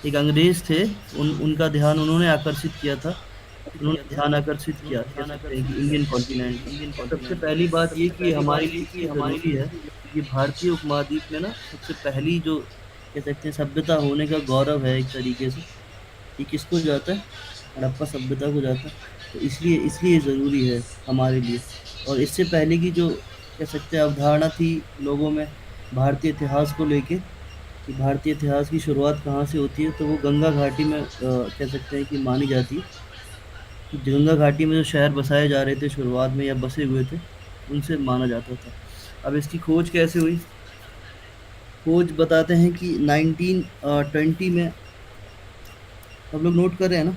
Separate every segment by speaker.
Speaker 1: एक अंग्रेज थे, उनका ध्यान उन्होंने आकर्षित किया था। उन्होंने ध्यान आकर्षित किया, कह सकते हैं कि इंडियन कॉन्टिनेंट का। और सबसे पहली बात ये कि हमारे लिए इसलिए ज़रूरी है कि भारतीय उपमहाद्वीप में ना सबसे पहली जो कह सकते हैं सभ्यता होने का गौरव है एक तरीके से, ये किसको जाता है? हड़प्पा सभ्यता को जाता है। तो इसलिए इसलिए ये ज़रूरी है हमारे लिए। और इससे पहले की जो कह सकते हैं अवधारणा थी लोगों में भारतीय इतिहास को लेके, कि भारतीय इतिहास की शुरुआत कहाँ से होती है, तो वो गंगा घाटी में कह सकते हैं कि मानी जाती है कि गंगा घाटी में जो शहर बसाए जा रहे थे शुरुआत में या बसे हुए थे, उनसे माना जाता था। अब इसकी खोज कैसे हुई? खोज बताते हैं कि 1920 में, सब लोग नोट कर रहे हैं ना?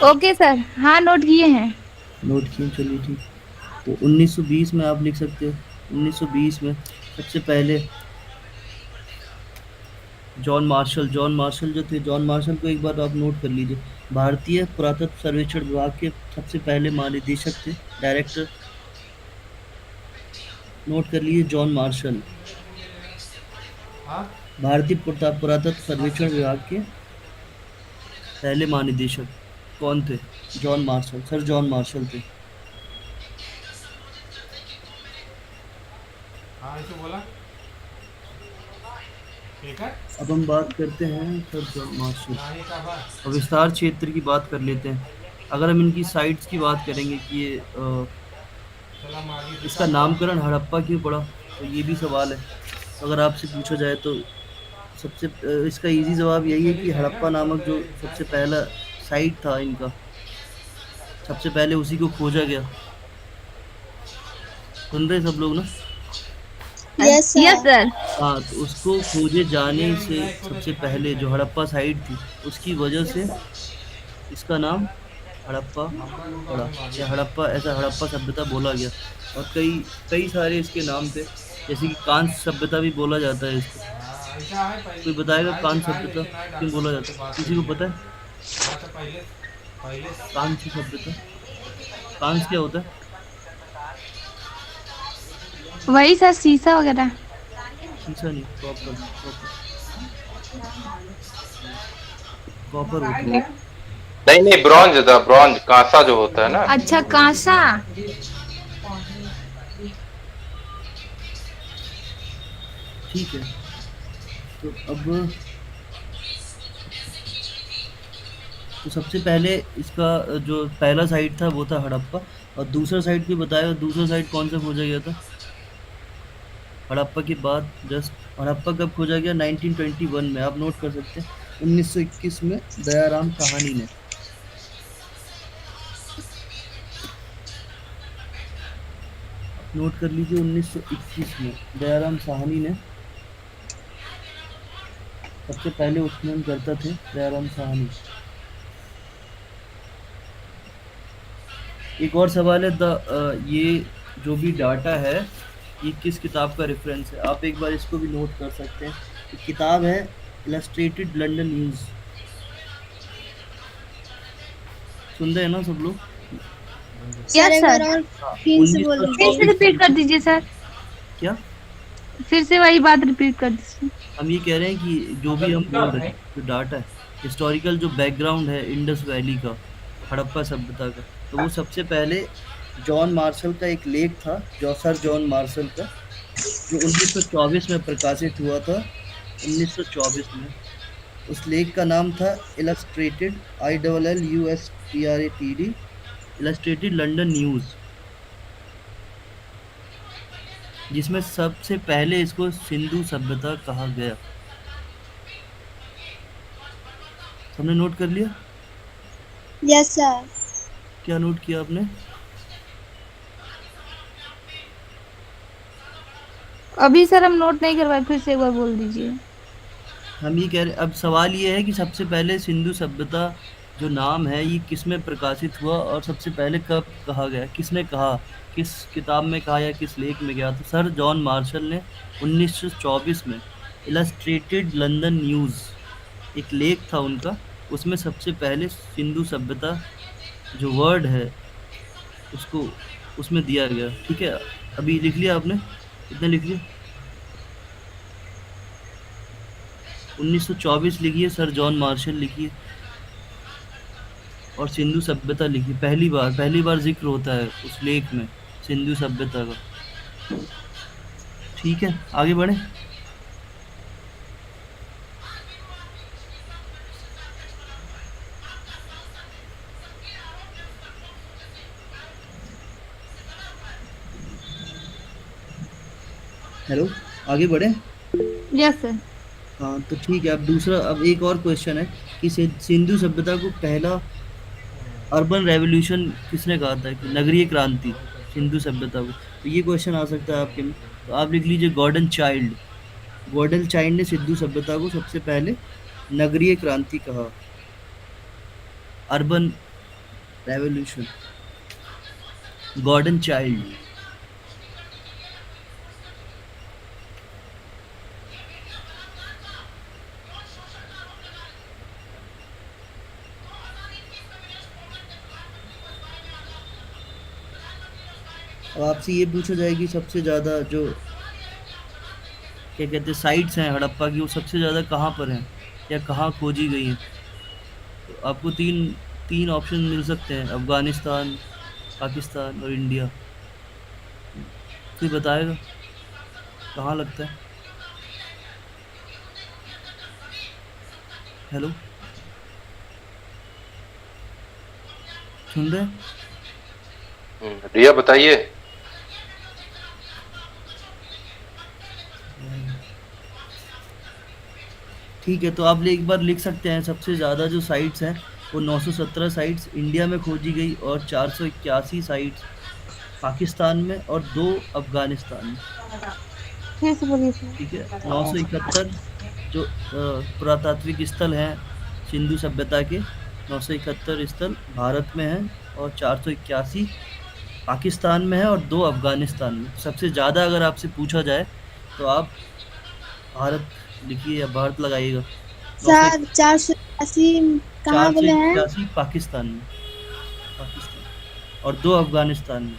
Speaker 2: ओके सर, हाँ नोट किए हैं।
Speaker 1: नोट किए, चलिए ठीक। तो 1920 में आप लिख सकते हो। 1920 में सबसे पहले जॉन मार्शल जो थे, जॉन मार्शल को एक बार आप नोट कर लीजिए। भारतीय पुरातत्व सर्वेक्षण विभाग के सबसे पहले महानिदेशक थे, डायरेक्टर। नोट कर लीजिए जॉन मार्शल। भारतीय पुरातत्व सर्वेक्षण विभाग के पहले महानिदेशक कौन थे? John Marshall, sir John Marshall थे। अब हम बात करते हैं सर जॉन मार्शल और विस्तार क्षेत्र की बात कर लेते हैं। अगर हम इनकी साइट्स की बात करेंगे कि ये इसका नामकरण हड़प्पा क्यों पड़ा, तो ये भी सवाल है। तो अगर आपसे पूछा जाए तो सबसे इसका इजी जवाब यही है कि हड़प्पा नामक जो सबसे पहला साइट था इनका, सबसे पहले उसी को खोजा गया। सुन रहे सब लोग ना?
Speaker 3: Yes
Speaker 2: yes
Speaker 3: sir.
Speaker 2: सर।
Speaker 1: हाँ, तो उसको खोजे जाने से सबसे पहले जो हड़प्पा साइट थी, उसकी वजह से इसका नाम हड़प्पा पड़ा, या हड़प्पा, ऐसा हड़प्पा सभ्यता बोला गया। और कई कई सारे इसके नाम थे, जैसे कि कांस्य सभ्यता भी बोला जाता है इसको। कोई बताएगा कांस्य सभ्यता क्यों बोला जाता है? किसी को पता है कांस्य सभ्यता? कांस्य क्या होता है?
Speaker 2: वही सर, शीशा वगैरह।
Speaker 1: शीशा नहीं, कॉपर। कॉपर, कॉपर होता है।
Speaker 4: नहीं नहीं, ब्रॉन्ज था, ब्रॉन्ज कांसा जो होता है ना।
Speaker 2: अच्छा, कांसा।
Speaker 1: ठीक है। तो अब तो सबसे पहले इसका जो पहला साइट था वो था हड़प्पा। और दूसरा साइट भी बताया, दूसरा साइट कौन सा खोजा गया था हड़प्पा के बाद? जस्ट हड़प्पा कब खोजा गया? 1921 में। आप नोट कर सकते हैं 1921 में दयाराम साहनी ने। आप नोट कर लीजिए 1921 में दयाराम साहनी ने, सबसे पहले उत्खनन करता थे दयाराम साहनी। एक और सवाल है, ये जो भी डाटा है ये किस किताब का रेफरेंस है? आप एक बार इसको भी नोट कर सकते हैं। एक किताब है इलस्ट्रेटेड लंदन न्यूज़। सुन रहे हैं ना सब लोग?
Speaker 3: सर
Speaker 2: यस
Speaker 3: एक
Speaker 2: सर।
Speaker 3: बार और
Speaker 1: हाँ,
Speaker 3: फिर से बोल
Speaker 2: फिर से
Speaker 3: दीजिए।
Speaker 1: 1924
Speaker 2: रिपीट कर दीजिए सर।
Speaker 1: क्या?
Speaker 2: फिर से वही बात रिपीट कर दीजिए।
Speaker 1: हम ये कह रहे हैं कि जो भी हम बोल रहे हैं, जो डाटा है, हिस्टोरिकल जो बैकग्राउंड है इंडस वैली का, हड़प्पा सभ्यता का, तो वो सबसे पहले जॉन मार्शल का एक लेख था, जो सर जॉन मार्शल का, जो 1924 में प्रकाशित हुआ था। 1924 में उस लेख का नाम था illustrated, ILLUSTRATED, illustrated London news, जिसमें सबसे पहले इसको सिंधु सभ्यता कहा गया। हमने नोट कर लिया?
Speaker 3: Yes sir.
Speaker 1: क्या नोट किया आपने?
Speaker 2: अभी सर हम नोट नहीं करवाए, फिर से एक बार बोल दीजिए।
Speaker 1: हम ये कह रहे, अब सवाल ये है कि सबसे पहले सिंधु सभ्यता जो नाम है ये किस में प्रकाशित हुआ और सबसे पहले कब कहा गया, किसने कहा, किस किताब में कहा या किस लेख में गया? तो सर जॉन मार्शल ने 1924 में इलस्ट्रेटेड लंदन न्यूज़, एक लेख था उनका, उसमें सबसे पहले सिंधु सभ्यता जो वर्ड है उसको उसमें दिया गया। ठीक है, अभी लिख लिया आपने? कितने लिख लिया? 1924 लिखी है सर जॉन मार्शल लिखी है, और सिंधु सभ्यता लिखी पहली बार जिक्र होता है उस लेख में सिंधु सभ्यता का। ठीक है, आगे बढ़े। हेलो, आगे बढ़े।
Speaker 2: Yes sir.
Speaker 1: हाँ तो ठीक है, अब एक और क्वेश्चन है कि सिंधु सभ्यता को पहला अर्बन रेवोल्यूशन किसने कहा था, कि नगरीय क्रांति सिंधु सभ्यता को। तो ये क्वेश्चन आ सकता है आपके में, तो आप लिख लीजिए गॉर्डन चाइल्ड ने सिंधु सभ्यता को सबसे पहले नगरीय क्रांति कहा, अर्बन रेवोल्यूशन, गॉर्डन चाइल्ड। अब आपसे ये पूछा जाए कि सबसे ज़्यादा जो क्या कहते हैं साइट्स हैं हड़प्पा की, वो सबसे ज़्यादा कहाँ पर हैं या कहाँ खोजी गई हैं। तो आपको तीन तीन ऑप्शन मिल सकते हैं, अफगानिस्तान, पाकिस्तान और इंडिया। कोई बताएगा कहाँ लगता है। हेलो, सुन रहे हैं?
Speaker 4: रिया बताइए।
Speaker 1: ठीक है, तो आप एक बार लिख सकते हैं सबसे ज़्यादा जो साइट्स हैं वो 917 साइट्स इंडिया में खोजी गई और 481 साइट्स पाकिस्तान में और 2 अफगानिस्तान में।
Speaker 2: फिर से बोलिए सर।
Speaker 1: ठीक है, 971 जो पुरातात्विक स्थल हैं सिंधु सभ्यता के, 971 स्थल भारत में हैं और 481 पाकिस्तान में है और 2 अफगानिस्तान में। सबसे ज़्यादा अगर आपसे पूछा जाए तो आप भारत लिखिए या भारत लगाइएगा।
Speaker 3: सर 480 कहाँ बोले हैं?
Speaker 1: 481 पाकिस्तान में, और 2 अफगानिस्तान में।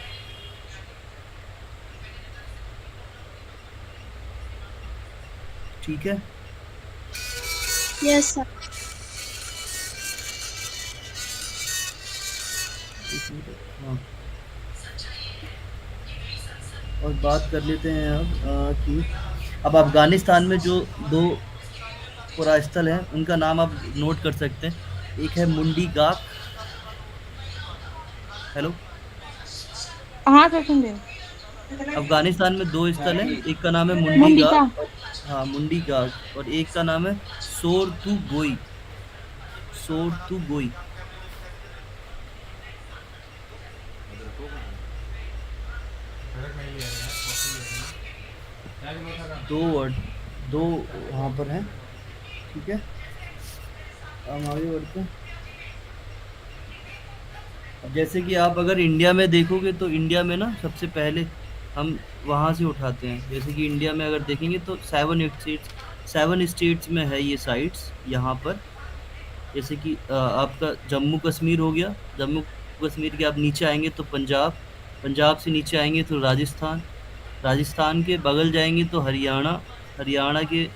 Speaker 1: ठीक है,
Speaker 3: यस सर।
Speaker 1: हाँ, और बात कर लेते हैं अब कि अब अफगानिस्तान में जो 2 पुरास्थल हैं उनका नाम आप नोट कर सकते हैं। एक है मुंडी गाक। हेलो,
Speaker 2: हाँ सर सुन रहे हो।
Speaker 1: अफगानिस्तान में 2 स्थल हैं, एक का नाम है मुंडी
Speaker 2: मुंडिका।
Speaker 1: गाक, हाँ मुंडी गाक, और एक का नाम है सोरतुगोई। सोरतुगोई। 2 वर्ड, 2 वहाँ पर हैं। ठीक है, हम आगे बढ़ते हैं। अब जैसे कि आप अगर इंडिया में देखोगे तो इंडिया में ना सबसे पहले हम वहाँ से उठाते हैं। जैसे कि इंडिया में अगर देखेंगे तो 7 स्टेट्स में है ये साइट्स यहाँ पर। जैसे कि आपका जम्मू कश्मीर हो गया, जम्मू कश्मीर के आप नीचे आएंगे तो पंजाब से नीचे आएंगे तो राजस्थान के बगल जाएंगे तो हरियाणा के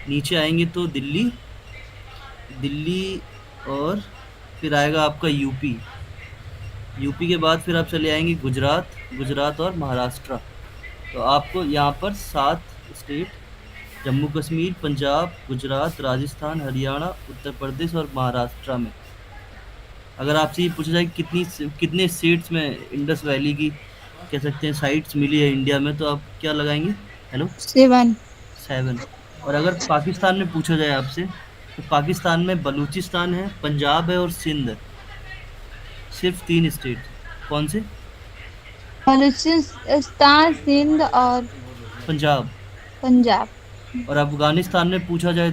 Speaker 1: नीचे आएंगे तो दिल्ली, और फिर आएगा आपका यूपी के बाद फिर आप चले आएंगे गुजरात और महाराष्ट्र। तो आपको यहाँ पर 7 स्टेट, जम्मू कश्मीर, पंजाब, गुजरात, राजस्थान, हरियाणा, उत्तर प्रदेश और महाराष्ट्र में। अगर आपसे ये पूछा जाए कि कितने स्टेट्स में इंडस वैली की कह सकते हैं साइट्स मिली है इंडिया में, तो आप क्या लगाएंगे। हेलो,
Speaker 2: 7।
Speaker 1: 7। और अगर पाकिस्तान में पूछा जाए आपसे तो पाकिस्तान में बलूचिस्तान है, पंजाब है और सिंध है। सिर्फ 3 स्टेट। कौन से?
Speaker 2: बलूचिस्तान, सिंध और
Speaker 1: पंजाब। और अफगानिस्तान में पूछा जाए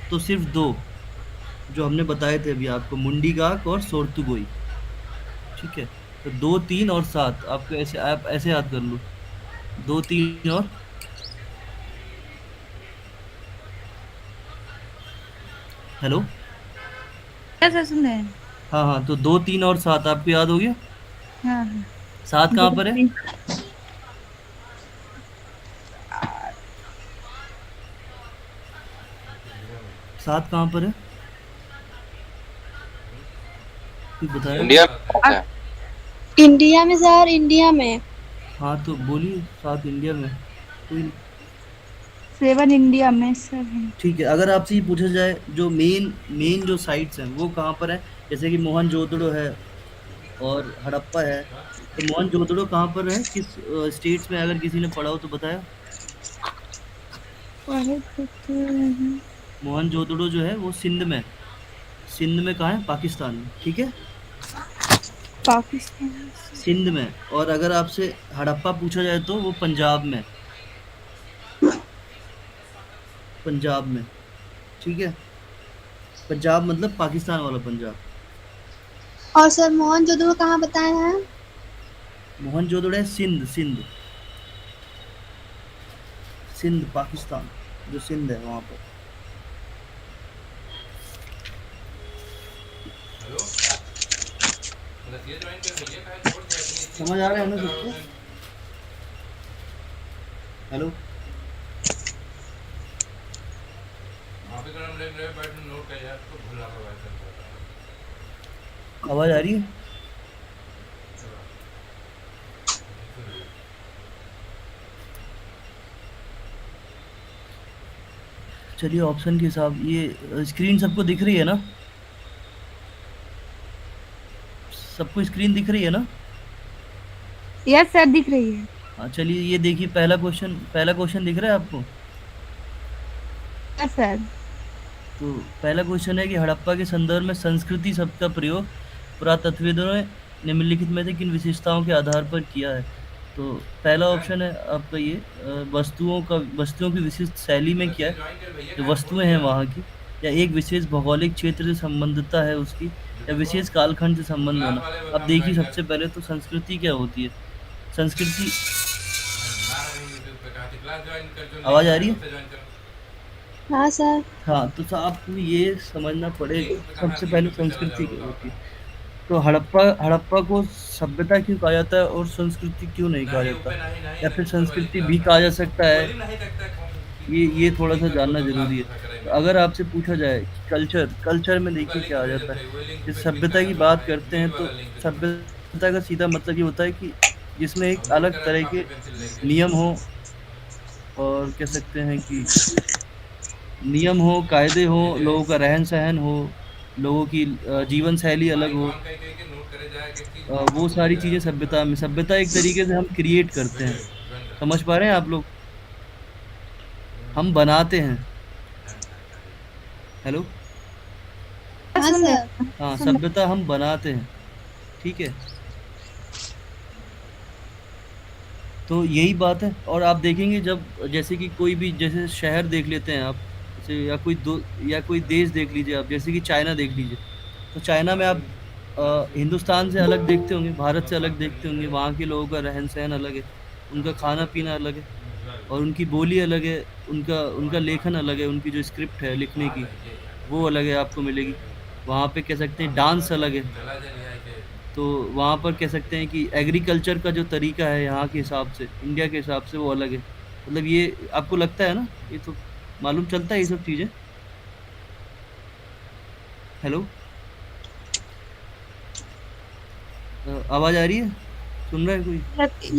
Speaker 1: तो सिर्फ 2 जो हमने बताए थे अभी आपको, मुंडी गाक और सोरतुगोई। ठीक है, तो 2, 3 और 7 आपको आप ऐसे याद कर लो, 2, 3 और। हेलो,
Speaker 2: सर सुन रहे हैं।
Speaker 1: हाँ, तो 2, 3 और 7 आपको याद हो गया।
Speaker 2: हाँ
Speaker 1: 7 कहाँ पर है? 7 कहाँ पर है? कोई बताया?
Speaker 4: इंडिया में कौन सा है?
Speaker 3: इंडिया में सर, इंडिया में।
Speaker 1: हाँ तो बोलिए, 7 इंडिया में, कोई नहीं।
Speaker 2: 7 इंडिया में सर है।
Speaker 1: ठीक है, अगर आपसे ये पूछा जाए जो मेन मेन जो साइट्स हैं वो कहाँ पर है, जैसे कि मोहनजोदड़ो है और हड़प्पा है, तो मोहनजोदड़ो कहाँ पर है, किस स्टेट्स में, अगर किसी ने पढ़ा हो तो बताया। मोहनजोदड़ो जो है वो सिंध में, सिंध में कहाँ है, पाकिस्तान में, ठीक है,
Speaker 2: पाकिस्तान।
Speaker 1: सिंध में। और अगर आपसे हड़प्पा पूछा जाए तो वो पंजाब में, पंजाब में, ठीक है, पंजाब मतलब पाकिस्तान वाला पंजाब।
Speaker 3: और सर मोहनजोदड़ो कहाँ बताए हैं?
Speaker 1: मोहनजोदड़ो है सिंध, सिंध, सिंध पाकिस्तान, जो सिंध है वहां पर। समझ आ रहा है ना सबको? हेलो, आवाज आ रही है? चलिए ऑप्शन के हिसाब, ये स्क्रीन सबको दिख रही है ना? सबको स्क्रीन दिख रही है ना?
Speaker 2: यस सर दिख रही है।
Speaker 1: हाँ चलिए, ये देखिए पहला क्वेश्चन दिख रहा है आपको?
Speaker 2: Yes sir.
Speaker 1: तो पहला क्वेश्चन है कि हड़प्पा के संदर्भ में संस्कृति शब्द का प्रयोग पुरातत्वविदों ने निम्नलिखित में से किन विशेषताओं के आधार पर किया है। तो पहला ऑप्शन है आपका ये वस्तुओं की विशिष्ट शैली में किया है, जो वस्तुएं हैं वहाँ की, या एक विशेष भौगोलिक क्षेत्र से संबंधितता है उसकी, या विशेष कालखंड से संबंध होना। अब देखिए सबसे पहले तो संस्कृति क्या होती है। संस्कृति, आवाज आ रही है?
Speaker 3: हाँ सर।
Speaker 1: हाँ, तो आपको ये समझना पड़ेगा सबसे पहले संस्कृति क्या होती है। तो हड़प्पा को सभ्यता क्यों कहा जाता है और संस्कृति क्यों नहीं कहा जाता, या फिर संस्कृति भी कहा जा सकता है, ये थोड़ा सा जानना जरूरी है। तो अगर आपसे पूछा जाए कि कल्चर में देखिए क्या आ जाता है, जब सभ्यता की बात करते हैं तो सभ्यता का सीधा मतलब ये होता है कि जिसमें एक अलग तरह के नियम हो, और कह सकते हैं कि नियम हो, कायदे हो, लोगों का रहन सहन हो, लोगों की जीवन शैली अलग हो, वो सारी चीजें सभ्यता एक तरीके से हम क्रिएट करते हैं। समझ पा रहे हैं आप लोग? हम बनाते हैं। हेलो,
Speaker 3: हाँ
Speaker 2: सुन रहे
Speaker 3: सर।
Speaker 2: हैं।
Speaker 1: हाँ,
Speaker 2: सुन रहे
Speaker 1: सभ्यता हम बनाते हैं, ठीक है। तो यही बात है। और आप देखेंगे जब, जैसे कि कोई भी, जैसे शहर देख लेते हैं आप, जैसे या कोई देश देख लीजिए आप, जैसे कि चाइना देख लीजिए। तो चाइना में आप हिंदुस्तान से अलग देखते होंगे, भारत से अलग देखते होंगे, वहाँ के लोगों का रहन सहन अलग है, उनका खाना पीना अलग है, और उनकी बोली अलग है, उनका उनका लेखन अलग है, उनकी जो स्क्रिप्ट है लिखने की वो अलग है, आपको मिलेगी। वहाँ पे कह सकते हैं डांस अलग है। तो वहाँ पर कह सकते हैं कि एग्रीकल्चर का जो तरीका है यहाँ के हिसाब से, इंडिया के हिसाब से वो अलग है। मतलब ये आपको लगता है ना, ये तो मालूम चलता है ये सब चीज़ें। हेलो, आवाज़ आ रही है? सुन रहा है कोई?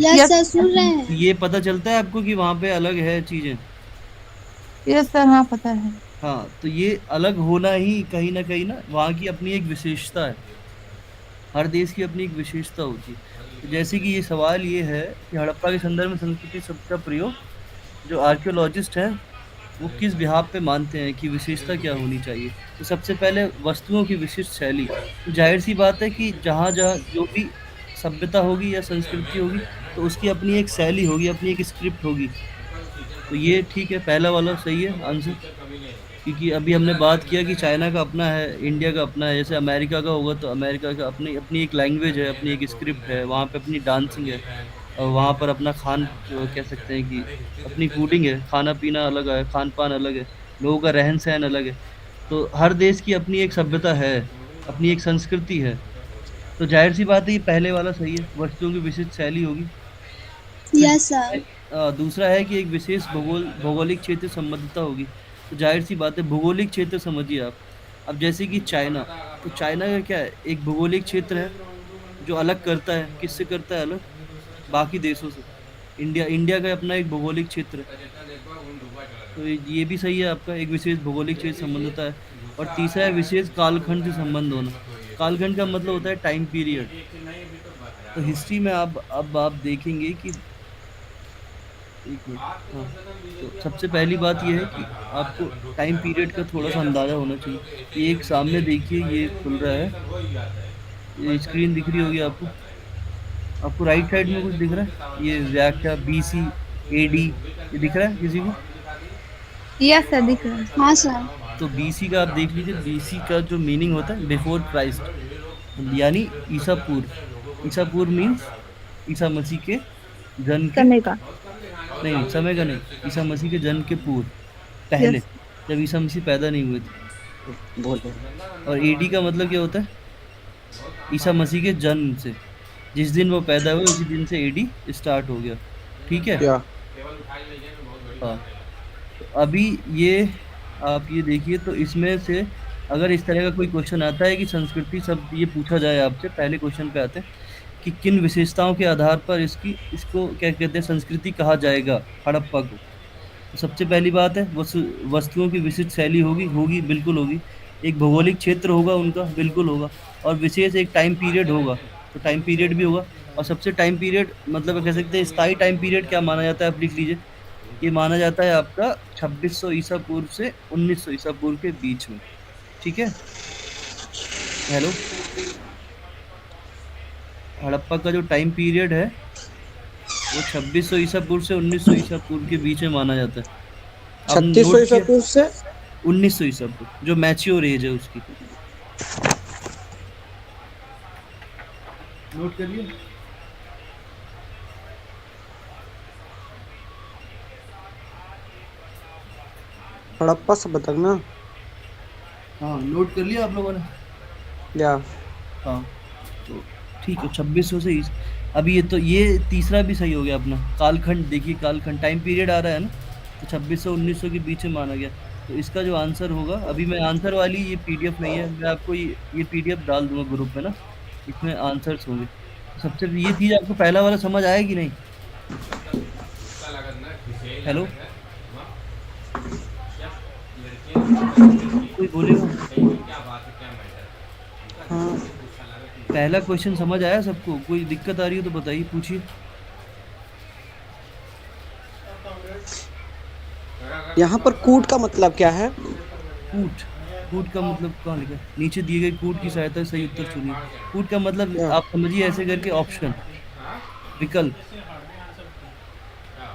Speaker 3: यस सर, सुन रहे हैं।
Speaker 1: ये पता चलता है आपको कि वहाँ पे अलग है चीज़ें।
Speaker 2: यस सर, हाँ पता है।
Speaker 1: हाँ, तो ये अलग होना ही कहीं ना वहाँ की अपनी एक विशेषता है। हर देश की अपनी एक विशेषता होती है। तो जैसे कि ये सवाल ये है कि हड़प्पा के संदर्भ में संस्कृति शब्द का प्रयोग, जो आर्कियोलॉजिस्ट हैं वो किस बिहाफ पे मानते हैं कि विशेषता क्या होनी चाहिए। तो सबसे पहले वस्तुओं की विशिष्ट शैली। तो जाहिर सी बात है कि जहाँ जहाँ जो भी सभ्यता होगी या संस्कृति होगी, तो उसकी अपनी एक शैली होगी, अपनी एक स्क्रिप्ट होगी। तो ये ठीक है, पहला वाला सही है आंसर। क्योंकि अभी हमने बात किया कि चाइना का अपना है, इंडिया का अपना है। जैसे अमेरिका का होगा तो अमेरिका का अपनी अपनी एक लैंग्वेज है, अपनी एक स्क्रिप्ट है, वहाँ पे अपनी डांसिंग है, और वहाँ पर अपना कह सकते हैं कि अपनी फूडिंग है, खाना पीना अलग है, खान पान अलग है, लोगों का रहन सहन अलग है। तो हर देश की अपनी एक सभ्यता है, अपनी एक संस्कृति है। तो जाहिर सी बात है ये पहले वाला सही है, वस्तुओं की विशिष्ट शैली होगी। फिर
Speaker 3: यस सर।
Speaker 1: दूसरा है कि एक विशेष भौगोलिक क्षेत्र से संबद्धता होगी। तो जाहिर सी बात है भौगोलिक क्षेत्र समझिए आप। अब जैसे कि चाइना, तो चाइना का क्या है, एक भौगोलिक क्षेत्र है जो अलग करता है, किससे करता है अलग, बाकी देशों से। इंडिया इंडिया का अपना एक भौगोलिक क्षेत्र है, तो ये भी सही है आपका, एक विशेष भौगोलिक क्षेत्र संबंध होता है। और तीसरा है विशेष कालखंड से संबंध होना। कालखंड का मतलब होता है टाइम पीरियड। तो हिस्ट्री में आप अब आप देखेंगे कि, एक मिनट, हाँ, तो सबसे पहली बात यह है कि आपको टाइम पीरियड का थोड़ा सा अंदाजा होना चाहिए। ये एक सामने देखिए, ये खुल रहा है, ये स्क्रीन दिख रही होगी आपको। आपको राइट साइड में कुछ दिख रहा है, ये व्याख्या BC AD, ये दिख रहा है किसी को?
Speaker 2: यस सर, दिख रहा है।
Speaker 3: हाँ सर।
Speaker 1: तो BC का आप देख लीजिए, BC का जो मीनिंग होता है बिफोर क्राइस्ट, यानी ईसा पूर्व। ईसा पूर्व मीन्स ईसा मसीह के जन्म के,
Speaker 2: समय का।
Speaker 1: नहीं समय का नहीं, ईसा मसीह के जन्म के पूर्व, पहले,
Speaker 2: यस।
Speaker 1: जब ईसा मसीह पैदा नहीं हुए थे। और AD का मतलब क्या होता है, ईसा मसीह के जन्म से, जिस दिन वो पैदा हुए उसी दिन से AD स्टार्ट हो गया। ठीक है।
Speaker 5: या
Speaker 1: हाँ, तो अभी ये आप ये देखिए, तो इसमें से अगर इस तरह का कोई क्वेश्चन आता है कि संस्कृति सब ये पूछा जाए आपसे, पहले क्वेश्चन पे आते हैं कि किन विशेषताओं के आधार पर इसको क्या कहते हैं, संस्कृति कहा जाएगा हड़प्पा को। तो सबसे पहली बात है वस्तुओं की विशिष्ट शैली होगी, बिल्कुल होगी। एक भौगोलिक क्षेत्र होगा उनका, बिल्कुल होगा। और विशेष एक टाइम पीरियड होगा, तो टाइम पीरियड भी होगा। और सबसे टाइम पीरियड मतलब कह सकते हैं स्थायी टाइम पीरियड क्या माना जाता है, आप लिख लीजिए। ये माना जाता है आपका 2600 ईसा पूर्व से 1900 ईसा पूर्व के बीच में। ठीक है। हेलो, हड़प्पा का जो टाइम पीरियड है वो 2600 ईसा पूर्व से 1900 ईसा पूर्व के बीच में माना जाता है। आपने
Speaker 5: 3600
Speaker 1: नोट
Speaker 5: ईसा
Speaker 1: किया,
Speaker 5: पूर्व से
Speaker 1: 1900 ईसा पूर्व, जो मैच्योर एज है उसकी। नोट करिए।
Speaker 5: हड़प्पा सभ्यता तक ना।
Speaker 1: हाँ, नोट कर लिया आप लोगों ने?
Speaker 5: या
Speaker 1: हाँ, तो ठीक है, 2600 से अभी ये तीसरा भी सही हो गया अपना। कालखंड देखिए, कालखंड टाइम पीरियड आ रहा है ना, तो 2600 1900 के बीच में माना गया। तो इसका जो आंसर होगा, अभी मैं आंसर वाली ये PDF नहीं है, मैं आपको ये PDF डाल दूंगा ग्रुप में ना, इसमें आंसर्स होंगे। सबसे ये चीज आपको पहला वाला समझ आया कि नहीं? हेलो, कोई बोलेगा?
Speaker 5: हाँ,
Speaker 1: पहला क्वेश्चन समझ आया सबको? कोई दिक्कत आ रही हो तो बताइए, पूछिए।
Speaker 5: यहाँ पर कूट का मतलब क्या है?
Speaker 1: कूट, कूट का मतलब कहाँ लिखा है? नीचे दिए गए कूट की सहायता से सही उत्तर चुनिए। कूट का मतलब
Speaker 5: या
Speaker 1: आप समझिए ऐसे करके, ऑप्शन, विकल्प।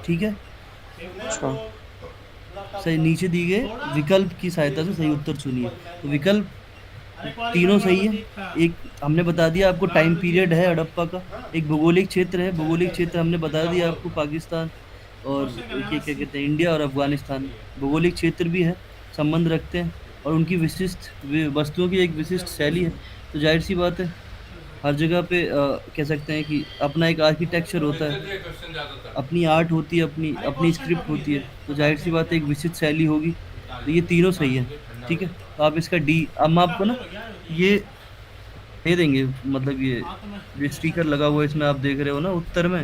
Speaker 1: ठीक है,
Speaker 5: अच्छा,
Speaker 1: सही, नीचे दिए गए विकल्प की सहायता से सही उत्तर चुनिए। तो विकल्प तीनों सही है। एक हमने बता दिया आपको, टाइम पीरियड है हड़प्पा का। एक भौगोलिक क्षेत्र है, भौगोलिक क्षेत्र हमने बता दिया आपको, पाकिस्तान और क्या क्या कहते हैं, इंडिया और अफगानिस्तान भौगोलिक क्षेत्र भी है, संबंध रखते हैं। और उनकी विशिष्ट वस्तुओं की एक विशिष्ट शैली है। तो जाहिर सी बात है, हर जगह पे कह सकते हैं कि अपना एक आर्किटेक्चर होता है, अपनी आर्ट होती है, अपनी अपनी स्क्रिप्ट होती है। तो जाहिर सी बात है, एक विशिष्ट शैली होगी। तो ये तीनों सही है। ठीक है, तो आप इसका D, अब हम आपको ना ये दे देंगे, मतलब ये जो स्टिकर लगा हुआ है इसमें आप देख रहे हो ना उत्तर में,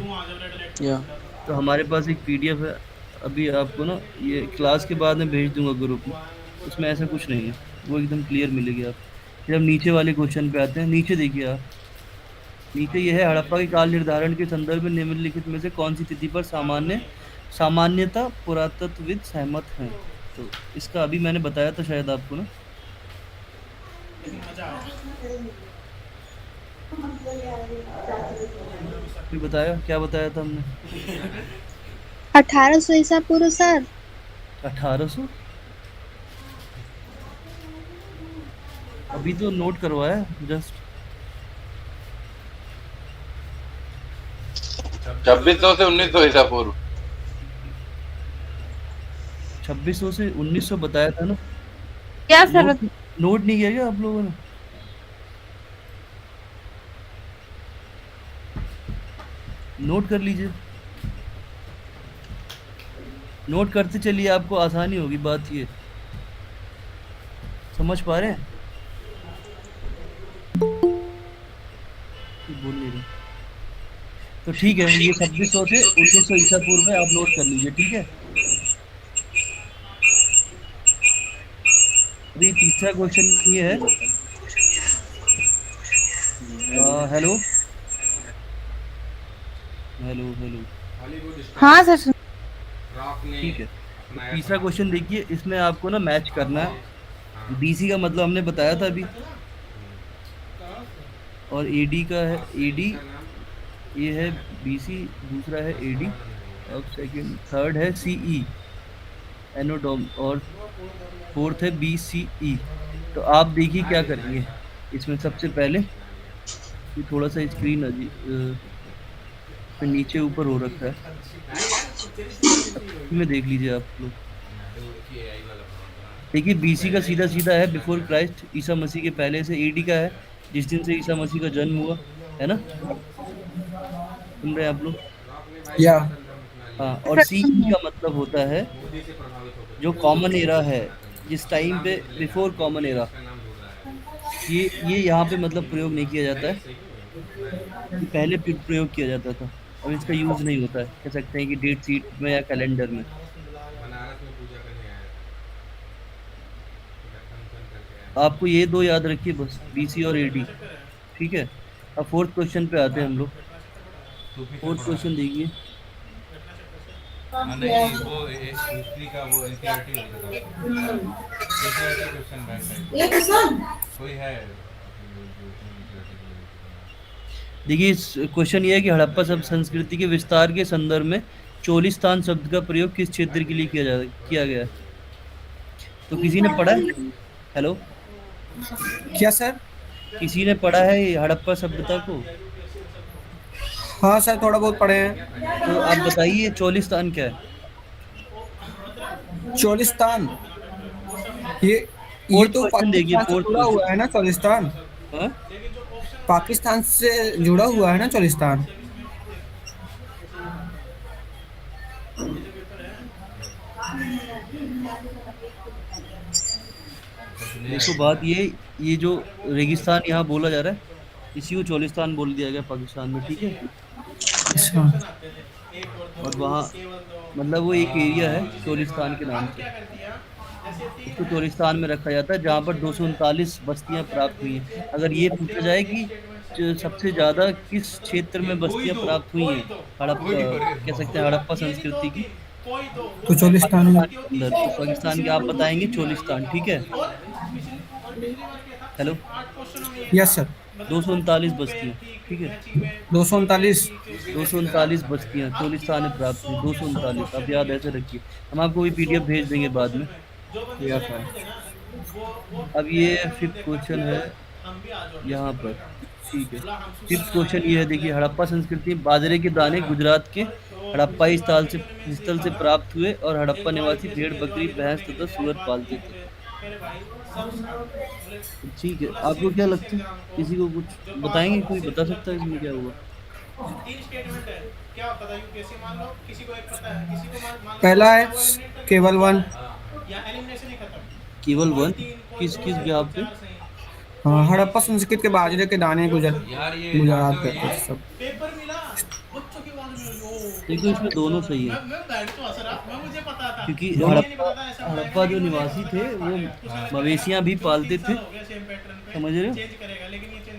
Speaker 5: या
Speaker 1: तो हमारे पास एक PDF है, अभी आपको ना ये क्लास के बाद में भेज दूंगा ग्रुप में। उसमें ऐसा कुछ नहीं है, वो एकदम क्लियर मिलेगी आप। फिर हम नीचे वाले क्वेश्चन पे आते हैं। नीचे देखिए आप, नीचे ये है, हड़प्पा के काल निर्धारण के संदर्भ में निम्नलिखित में से कौन सी तिथि पर सामान्यता पुरातत्वविद सहमत हैं। तो इसका अभी मैंने बताया था शायद आपको ना, फिर बताया, क्या बताया था हमने?
Speaker 3: 1800 ईसा पूर्व सर।
Speaker 1: 1800, अभी तो नोट करवाया जस्ट।
Speaker 4: 2600 से 1900 ईसा पूर्व।
Speaker 1: 2600 से 1900 बताया था ना।
Speaker 2: क्या सर?
Speaker 1: नोट नहीं किया क्या आप लोगों ने? नोट कर लीजिए, नोट करते चलिए, आपको आसानी होगी। बात ये समझ पा रहे हैं? बोल नहीं रहे। तो ठीक है, ये 2600 थे 1900 ईसा पूर्व में, आप नोट कर लीजिए, ठीक है। अभी तीसरा क्वेश्चन ये है, हेलो हेलो हेलो,
Speaker 2: हाँ सर सुन।
Speaker 1: ठीक है। तो तीसरा क्वेश्चन देखिए, इसमें आपको ना मैच करना है। बीसी का मतलब हमने बताया था अभी, और एडी का है, एडी ये है बीसी, दूसरा है एडी, अब सेकंड थर्ड है सीई एनोडोम, और फोर्थ है बीसीई। तो आप देखिए क्या करेंगे इसमें। सबसे पहले ये थोड़ा सा स्क्रीन पे नीचे ऊपर हो रखा है, में देख लीजिए आप लोग। देखिए बीसी का सीधा सीधा है बिफोर क्राइस्ट, ईसा मसीह के पहले से। एडी का है जिस दिन से ईसा मसीह का जन्म हुआ, है ना, सुन रहे हैं आप लोग?
Speaker 5: या
Speaker 1: हाँ, और सीई का मतलब होता है जो कॉमन एरा है, जिस टाइम पे बिफोर कॉमन एरा। ये यहाँ पे मतलब प्रयोग नहीं किया जाता है, ये पहले प्रयोग किया जाता था, अब इसका यूज नहीं होता है, कह सकते हैं कि डेट शीट में या कैलेंडर में। आपको ये दो याद रखिए बस, बीसी और एडी, ठीक है। अब फोर्थ क्वेश्चन पे आते हैं हम लोग। फोर्थ क्वेश्चन देखिए,
Speaker 6: नहीं वो हिस्ट्री का वो एनसीईआरटी क्वेश्चन बैंक कोई है।
Speaker 1: देखिए क्वेश्चन ये है कि हड़प्पा संस्कृति के विस्तार के संदर्भ में चोलिस्तान शब्द का प्रयोग किस क्षेत्र के लिए किया गया? तो किसी ने पढ़ा है? हेलो,
Speaker 5: क्या सर?
Speaker 1: किसी ने पढ़ा है ये हड़प्पा सभ्यता को?
Speaker 5: हाँ सर, थोड़ा बहुत पढ़े हैं।
Speaker 1: तो आप बताइए चोलिस्तान क्या है?
Speaker 5: चोलिस्तान, ये तो पाकिस्तान से जुड़ा हुआ है ना चोलिस्तान?
Speaker 1: हाँ?
Speaker 5: पाकिस्तान से जुड़ा हुआ है ना चोलिस्तान?
Speaker 1: देखो बात ये जो रेगिस्तान यहाँ बोला जा रहा है, इसी को चोलिस्तान बोल दिया गया पाकिस्तान में, ठीक है।
Speaker 5: अच्छा।
Speaker 1: और वहाँ मतलब वो एक एरिया है चोलिस्तान के नाम से, इसको चोलिस्तान में रखा जाता है, जहाँ पर 239 बस्तियाँ प्राप्त हुई हैं। अगर ये पूछा जाए कि सबसे ज्यादा किस क्षेत्र में बस्तियाँ प्राप्त हुई हैं हड़प्पा, कह सकते हैं हड़प्पा संस्कृति की,
Speaker 5: तो चोलिस्तान में
Speaker 1: अंदर, तो पाकिस्तान के आप बताएंगे चोलिस्तान, ठीक है। Hello,
Speaker 5: yes sir.
Speaker 1: 239 बस्तियाँ, ठीक है। 239 बस्तियाँ चोलिस्तान में प्राप्त हुई, 239, आप याद ऐसे रखिए। हम आपको भी पीडीएफ भेज देंगे बाद में।
Speaker 5: Yes sir.
Speaker 1: अब ये फिफ्थ क्वेश्चन है यहाँ पर, ठीक है। फिफ्थ क्वेश्चन ये है, देखिए हड़प्पा संस्कृति में बाजरे के दाने गुजरात के हड़प्पाई स्थल से प्राप्त हुए, और हड़प्पा निवासी भेड़, बकरी, भैंस तथा सुअर पालते थे। ठीक है, आपको क्या लगता है? किसी को कुछ बताएंगे? कोई बता सकता है इसमें क्या हुआ?
Speaker 5: पहला है केवल वन।
Speaker 1: केवल वन? किस किस बिहाफ पे?
Speaker 5: हाँ, हड़प्पा संस्कृति के बाजरे के दाने गुजरात करते सब।
Speaker 1: देखो इसमें दोनों सही है, क्योंकि हड़प्पा जो निवासी थे वो मवेशियां भी पालते थे, समझ रहे हो।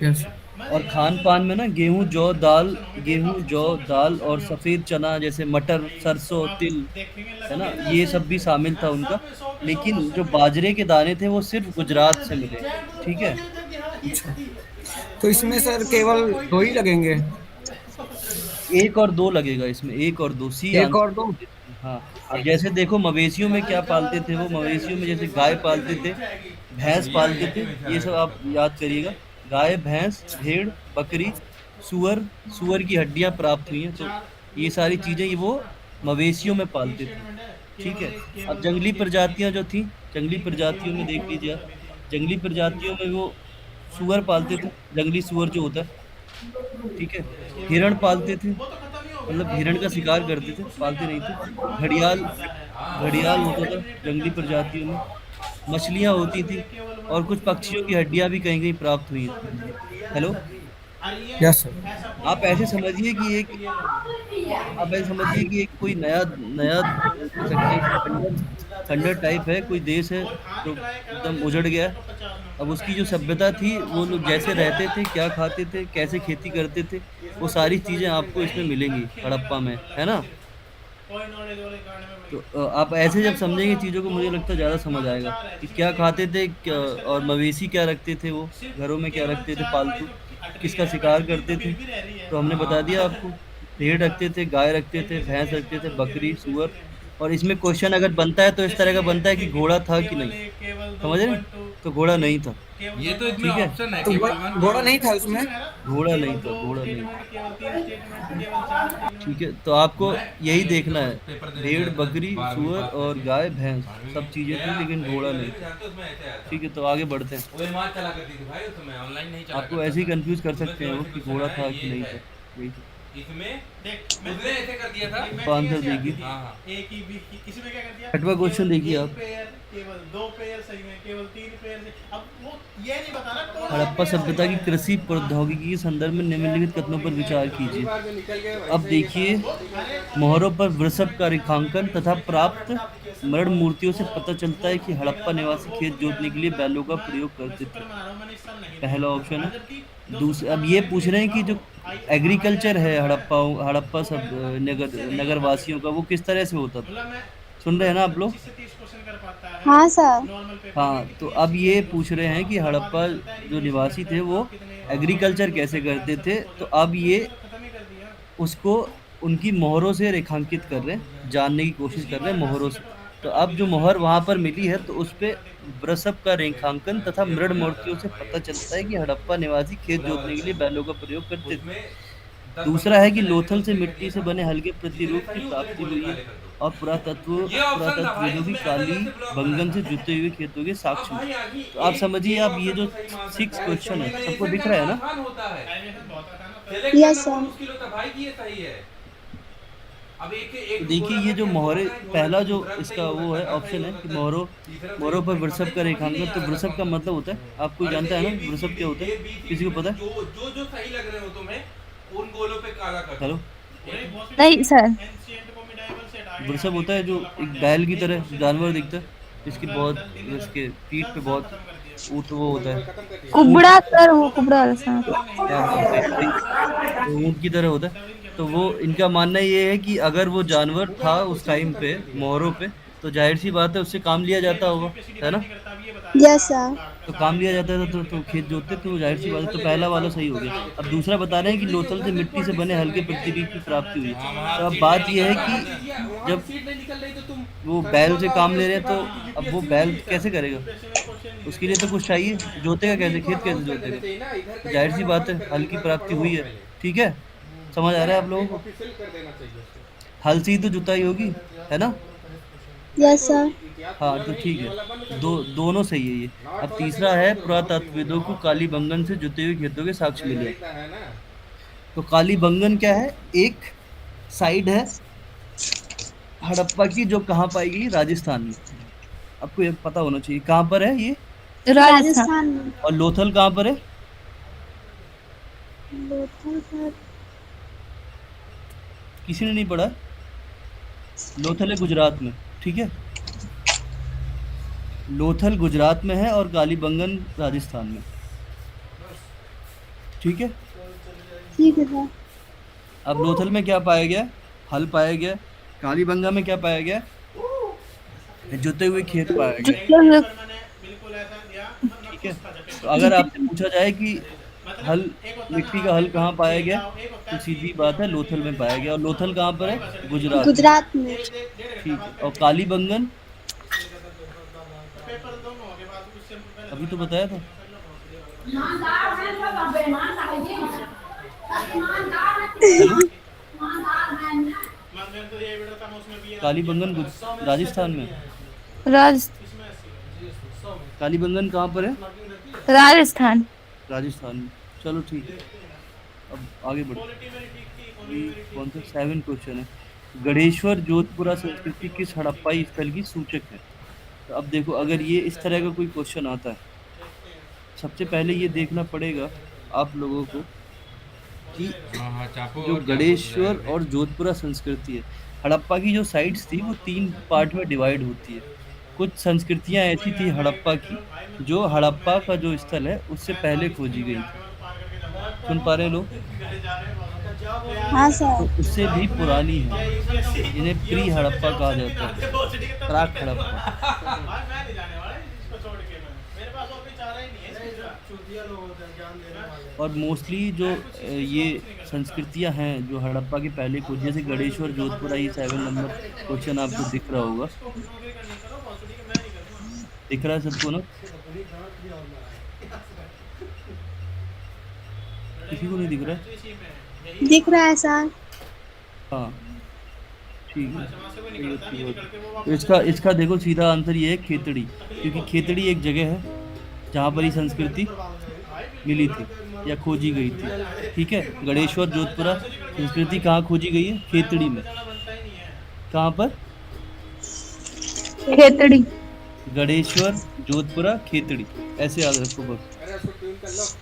Speaker 5: यस।
Speaker 1: और खान पान में ना गेहूं जौ दाल और सफेद चना जैसे मटर, सरसों, तिल, है ना, ये सब भी शामिल था उनका। लेकिन जो बाजरे के दाने थे वो सिर्फ गुजरात से मिले, ठीक है।
Speaker 5: तो इसमें सर केवल दो ही लगेंगे?
Speaker 1: एक और दो लगेगा इसमें, एक और दो, सी
Speaker 5: एक और दो।
Speaker 1: हाँ। अब जैसे देखो मवेशियों में क्या पालते थे वो, मवेशियों में जैसे गाय पालते थे, भैंस पालते थे, ये सब आप याद करिएगा। गाय, भैंस, भेड़, बकरी, सुअर की हड्डियां प्राप्त हुई हैं, तो ये सारी चीजें ये वो मवेशियों में पालते थे, ठीक है। अब जंगली प्रजातियां जो थी, जंगली प्रजातियों में देख लीजिए आप, जंगली प्रजातियों में वो सुअर पालते थे, जंगली सुअर जो होता है, ठीक है। हिरण पालते थे, मतलब हिरण का शिकार करते थे, पालते नहीं थे। घड़ियाल होता था जंगली प्रजातियों में, मछलियाँ होती थी और कुछ पक्षियों की हड्डियाँ भी कहीं कहीं प्राप्त हुई थी। Hello,
Speaker 5: yes sir.
Speaker 1: आप ऐसे समझिए कि एक आप ऐसे समझिए कि एक कोई नया नया कह सकते हैं कि खंडर खंडर टाइप है, कोई देश है जो एकदम उजड़ गया है। अब उसकी जो सभ्यता थी, वो लोग जैसे रहते थे, क्या खाते थे, कैसे खेती करते थे, वो सारी चीज़ें आपको इसमें मिलेंगी हड़प्पा में, है ना? तो आप ऐसे जब समझेंगे चीज़ों को, मुझे लगता है ज़्यादा समझ आएगा कि क्या खाते थे, क्या और मवेशी क्या रखते थे वो, घरों में क्या रखते थे पालतू, किसका शिकार करते थे। तो हमने बता दिया आपको, भेड़ रखते थे, गाय रखते थे, भैंस रखते थे, बकरी, सूअर। और इसमें क्वेश्चन अगर बनता है तो इस तरह का बनता है कि घोड़ा था कि नहीं, समझ रहे हैं? तो घोड़ा नहीं था,
Speaker 6: ये तो इसमें
Speaker 1: ठीक है?
Speaker 6: ऑप्शन है
Speaker 5: तो
Speaker 6: केवल वन
Speaker 5: घोड़ा नहीं था उसमें।
Speaker 1: घोड़ा नहीं था, घोड़ा नहीं था। ठीक है, तो आपको यही देखना है,
Speaker 6: पेपर देने
Speaker 1: भेड़,
Speaker 6: गया था
Speaker 1: बकरी,
Speaker 6: 12वीं
Speaker 1: सूअर
Speaker 6: पास
Speaker 1: और
Speaker 6: करके
Speaker 1: गाय, भैंस
Speaker 6: 12वीं
Speaker 1: सब चीज़ें थी,
Speaker 6: गया
Speaker 1: लेकिन
Speaker 6: भाई,
Speaker 1: घोड़ा
Speaker 6: ये
Speaker 1: नहीं था।
Speaker 6: जानते हो उसमें ऐसे आया था
Speaker 1: ठीक है, तो आगे बढ़ते हैं।
Speaker 6: वो माँ चला करती थी भाई उसमें ऑनलाइन नहीं चला
Speaker 1: आपको
Speaker 6: करता
Speaker 1: ऐसे ही
Speaker 6: था
Speaker 1: कंफ्यूज कर
Speaker 6: उसमें
Speaker 1: सकते हैं वो
Speaker 6: केवल
Speaker 1: कि
Speaker 6: क्वेश्चन
Speaker 1: घोड़ा
Speaker 6: है
Speaker 1: था कि
Speaker 6: ये
Speaker 1: नहीं
Speaker 6: है
Speaker 1: था। यही था।
Speaker 6: इसमें उसने ऐसे कर दिया था
Speaker 1: इसका आंसर देखिए।
Speaker 6: हाँ हाँ
Speaker 7: इसमें क्या कर दिया?
Speaker 1: छठवां क्वेश्चन देखिए
Speaker 7: एक
Speaker 1: आप।
Speaker 7: पेयर, केवल 2 पेयर सही में, केवल 3 पेयर से। अब वो ये नहीं बता रहा कौन सा
Speaker 1: हड़प्पा
Speaker 7: पेयर
Speaker 1: सभ्यता
Speaker 7: सही
Speaker 1: की
Speaker 7: है।
Speaker 1: कृषि प्रौद्योगिकी के संदर्भ में निम्नलिखित कथनों पर विचार कीजिए। अब देखिए, मोहरों पर वृषभ का रेखांकन तथा प्राप्त मृण मूर्तियों से पता चलता है कि हड़प्पा निवासी खेत जोतने के लिए बैलों का प्रयोग करते थे। पहला ऑप्शन है। दूसरा, अब ये पूछ रहे हैं कि जो एग्रीकल्चर है हड़प्पा सब नगर नगरवासियों का, वो किस तरह से होता था। सुन रहे हैं ना आप लोग?
Speaker 7: 25 से 30 क्वेश्चन कर पाता है
Speaker 3: हाँ सर।
Speaker 7: नॉर्मल पेपर में
Speaker 1: हाँ, तो
Speaker 7: कितनी
Speaker 1: अब
Speaker 7: अच्छी
Speaker 1: ये
Speaker 7: है।
Speaker 1: पूछ रहे हैं कि
Speaker 7: और बाद
Speaker 1: हड़प्पा
Speaker 7: में चलता है
Speaker 1: जो
Speaker 7: इंग्लिश
Speaker 1: निवासी थे
Speaker 7: करता है
Speaker 1: वो
Speaker 7: आप कितने
Speaker 1: एग्रीकल्चर कैसे करते थे, तो अब ये
Speaker 7: खत्म ही कर दिया।
Speaker 1: उसको उनकी मोहरों से रेखांकित कर रहे हैं, जानने की कोशिश कर रहे हैं मोहरों से। तो अब जो मोहर वहां पर मिली है, तो उस पे वृषभ का रेखांकन तथा मृण मूर्तियों से पता चलता है कि हड़प्पा निवासी खेत जोतने के लिए बैलों का प्रयोग करते थे।
Speaker 6: उसमें 10
Speaker 1: दूसरा
Speaker 6: बंदों को
Speaker 1: है कि
Speaker 6: सेलेक्ट
Speaker 1: लोथल
Speaker 6: करके
Speaker 1: से
Speaker 6: रख
Speaker 1: मिट्टी
Speaker 6: दिया
Speaker 1: से
Speaker 6: था
Speaker 1: बने हल्के
Speaker 6: जिसने
Speaker 1: प्रतिरूप की
Speaker 6: सही उसको
Speaker 1: प्राप्ति
Speaker 6: बोले
Speaker 1: हुई है
Speaker 6: काले कर दो
Speaker 1: और
Speaker 6: ये ऑप्शन था भाई
Speaker 1: पुरातत्वविदों की
Speaker 6: इसमें अलग
Speaker 1: काली
Speaker 6: अलग से ब्लॉक
Speaker 1: बंगन
Speaker 6: बनाना
Speaker 1: से
Speaker 6: था
Speaker 1: जुते हुए खेतों के
Speaker 6: अब
Speaker 1: साक्ष्य
Speaker 6: भाई
Speaker 1: हुए।
Speaker 6: आगे
Speaker 1: तो आप
Speaker 6: एक
Speaker 1: समझिए,
Speaker 6: एक
Speaker 1: आप ये
Speaker 6: ऑप्शन
Speaker 1: जो
Speaker 6: को सही मान
Speaker 1: 6
Speaker 6: सकता है
Speaker 1: क्वेश्चन है, सबको
Speaker 6: एलिमिनेशन
Speaker 1: दिख रहा है
Speaker 6: करना
Speaker 1: ना?
Speaker 6: आसान होता है
Speaker 7: एनिमेशन बहुत आसान होता है।
Speaker 6: सेलेक्ट
Speaker 3: यस
Speaker 6: करना बहुत
Speaker 3: सर।
Speaker 6: मुश्किल होता है भाई कि ये सही है अब एक
Speaker 1: तो
Speaker 6: एक
Speaker 1: देखिए,
Speaker 6: गोला
Speaker 1: ये
Speaker 6: का
Speaker 1: जो
Speaker 6: क्या
Speaker 1: मोहरे,
Speaker 6: घोड़ा का घोड़ा
Speaker 1: पहला जो
Speaker 6: दूसरा भी सही
Speaker 1: इसका
Speaker 6: हो
Speaker 1: वो
Speaker 6: सकता
Speaker 1: है
Speaker 6: है
Speaker 1: ऑप्शन
Speaker 6: सही
Speaker 1: है
Speaker 6: हो
Speaker 1: कि
Speaker 6: सकता है तीसरा
Speaker 1: मोहरों पर
Speaker 6: भाई
Speaker 1: वृषभ का
Speaker 6: समझ ही
Speaker 1: रेखांकन,
Speaker 6: नहीं आ
Speaker 1: तो
Speaker 6: रहा था
Speaker 1: वृषभ का
Speaker 6: कौन सा
Speaker 1: मतलब होता है, आपको
Speaker 6: और
Speaker 1: जानता है
Speaker 6: ऐसे
Speaker 1: ना
Speaker 6: ए बी
Speaker 1: वृषभ
Speaker 6: सी
Speaker 1: क्या होता
Speaker 6: डी
Speaker 1: है?
Speaker 6: ए बी सी
Speaker 1: किसी
Speaker 6: डी
Speaker 1: को पता
Speaker 6: में
Speaker 1: है?
Speaker 6: जो जो जो सही लग रहे हो तुम्हें उन गोलों पे काला कर
Speaker 1: हेलो,
Speaker 6: दो
Speaker 2: नहीं सर।
Speaker 7: एंशिएंट को मिडाइवल से आगे
Speaker 1: वृषभ होता है जो
Speaker 7: जो
Speaker 1: एक बैल की तरह जानवर दिखता है, जिसकी बहुत, इसके पीठ पे बहुत ऊंट वो होता है, ऊंट।
Speaker 2: कुबड़ा सर, वो कुबड़ा वाला सांप।
Speaker 1: हाँ हाँ, सही सही। तो ऊंट की तरह होता है। तो वो, इनका मानना ये है कि अगर वो जानवर था उस टाइम पे मोहरों पे, तो जाहिर सी बात है उससे काम लिया जाता होगा, है ना?
Speaker 3: Yes sir.
Speaker 1: तो काम लिया जाता था तो खेत जोतते, तो जाहिर सी बात है, तो पहला वाला सही हो गया। अब दूसरा बता रहे हैं कि लोथल से मिट्टी से बने हल्के प्रतिरूप की प्राप्ति हुई। तो अब बात यह है कि जब
Speaker 6: सीट नहीं निकल रही तो तुम
Speaker 1: वो बैल से काम ले रहे हैं, तो अब वो बैल कैसे करेगा? उसके लिए तो कुछ चाहिए, जोतेगा कैसे, खेत कैसे जोतेगा? तो जाहिर सी बात है, हल की प्राप्ति हुई है। ठीक है, समझ आ रहा है आप लोगों को? हल से ही तो जुताई होगी, है ना?
Speaker 3: Yes sir.
Speaker 1: हाँ, तो ठीक है, दोनों सही है ये। अब तीसरा है, पुरातत्वविदों को काली बंगन से जुते हुए खेतों के साक्ष्य मिले। तो काली बंगन क्या है? एक साइड है हड़प्पा की, जो कहाँ पाई गई? राजस्थान में। आपको ये पता होना चाहिए कहाँ पर है ये।
Speaker 2: राजस्थान।
Speaker 3: राजस्थान में।
Speaker 1: और लोथल कहाँ पर है?
Speaker 3: लोथल सर।
Speaker 1: किसी ने नहीं पढ़ा? लोथल है गुजरात में, ठीक है? लोथल गुजरात में है और कालीबंगन राजस्थान में, ठीक है?
Speaker 3: ठीक है सर।
Speaker 1: अब लोथल में क्या पाया गया? हल पाया गया। कालीबंगा में क्या पाया गया? जुते हुए खेत पाया गया,
Speaker 2: जो
Speaker 7: बिल्कुल ऐसा दिया
Speaker 1: ठीक है? तो अगर आपसे पूछा जाए कि हल, मिट्टी का हल कहाँ पाया गया, तो सीधी बात है, लोथल में पाया गया। और लोथल कहाँ पर है? गुजरात में,
Speaker 3: गुजरात में।
Speaker 1: ठीक है? और कालीबंगन
Speaker 7: पेपर दोनों हो गए बाद उससे पहले
Speaker 1: अभी तो बताया था। हेलो,
Speaker 7: मैं तो ये वीडियो था उसमें भी
Speaker 1: कालीबंगन राजस्थान में।
Speaker 2: राज
Speaker 1: कालीबंगन कहाँ पर है?
Speaker 2: राजस्थान।
Speaker 1: राजस्थान में। चलो ठीक है, अब आगे बढ़ो। ये कौन सा 7 क्वेश्चन है? गणेश्वर जोधपुरा संस्कृति किस हड़प्पाई स्थल की सूचक है? तो अब देखो, अगर ये इस तरह का कोई क्वेश्चन आता है, सबसे पहले ये देखना पड़ेगा आप लोगों को कि
Speaker 6: हाँ चापो,
Speaker 1: जो
Speaker 6: और क्या बोल
Speaker 1: गणेश्वर
Speaker 6: रहा है
Speaker 1: और जोधपुरा संस्कृति है, हड़प्पा की जो साइट्स थी वो 3 पार्ट में डिवाइड होती है। कुछ संस्कृतियां ऐसी थी हड़प्पा की, जो हड़प्पा का जो स्थल है उससे पहले खोजी गई थी। सुन पा रहे हैं लोग?
Speaker 3: हाँ
Speaker 1: तो
Speaker 3: सर।
Speaker 1: उससे भी पुरानी है, जिन्हें प्री हड़प्पा कहा जाता है, प्राक हड़प्पा।
Speaker 7: मैं नहीं जाने वाला इसको छोड़ के, मेरे पास और कोई चारा ही नहीं है। चूतिया लोग होते हैं, ज्ञान देने वाले।
Speaker 1: और मोस्टली जो ये संस्कृतियां हैं जो हड़प्पा के पहले खोजी, जैसे गणेश्वर जोधपुरा, ये 7 नंबर क्वेश्चन आपको दिख रहा होगा, दिख रहा है सबको ना? किसी को नहीं दिख रहा है?
Speaker 3: दिख रहा है सर।
Speaker 1: हाँ ठीक है, चलो अच्छी बात है। तो इसका देखो सीधा आंसर ये है खेतड़ी, क्योंकि खेतड़ी एक जगह है जहाँ पर ये संस्कृति मिली थी या खोजी गई थी। ठीक है, गणेश्वर जोधपुरा संस्कृति कहाँ खोजी गई है? खेतड़ी में। कहाँ पर?
Speaker 2: खेतड़ी।
Speaker 1: गणेश्वर जोधपुरा खेतड़ी, ऐसे याद रखो बस।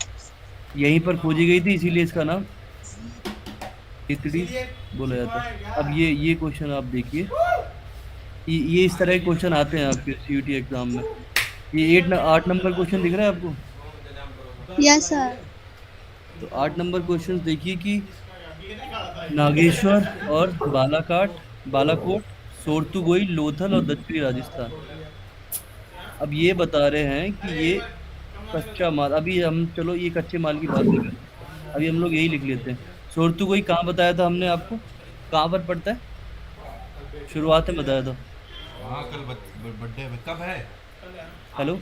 Speaker 1: यहीं पर खोजी गई थी, इसीलिए इसका नाम खेतड़ी बोला जाता है। अब ये क्वेश्चन आप देखिए, ये इस तरह के क्वेश्चन आते हैं आपके सीयूटी एग्जाम में। ये 8 नंबर क्वेश्चन दिख रहा है आपको?
Speaker 3: Yes sir.
Speaker 1: तो 8 नंबर क्वेश्चन देखिए कि नागेश्वर और बालाकोट, सोरतुगोई, लोथल और दक्षिणी राजस्थान। अब ये बता रहे हैं कि ये कच्चा माल, अभी हम चलो ये कच्चे माल की बात नहीं करते, अभी हम लोग यही लिख लेते हैं। सोरतुगोई कहाँ बताया था हमने आपको, कहाँ पर पड़ता है? शुरुआत में बताया था।
Speaker 6: हाँ कल बर्थडे कब है?
Speaker 1: हेलो,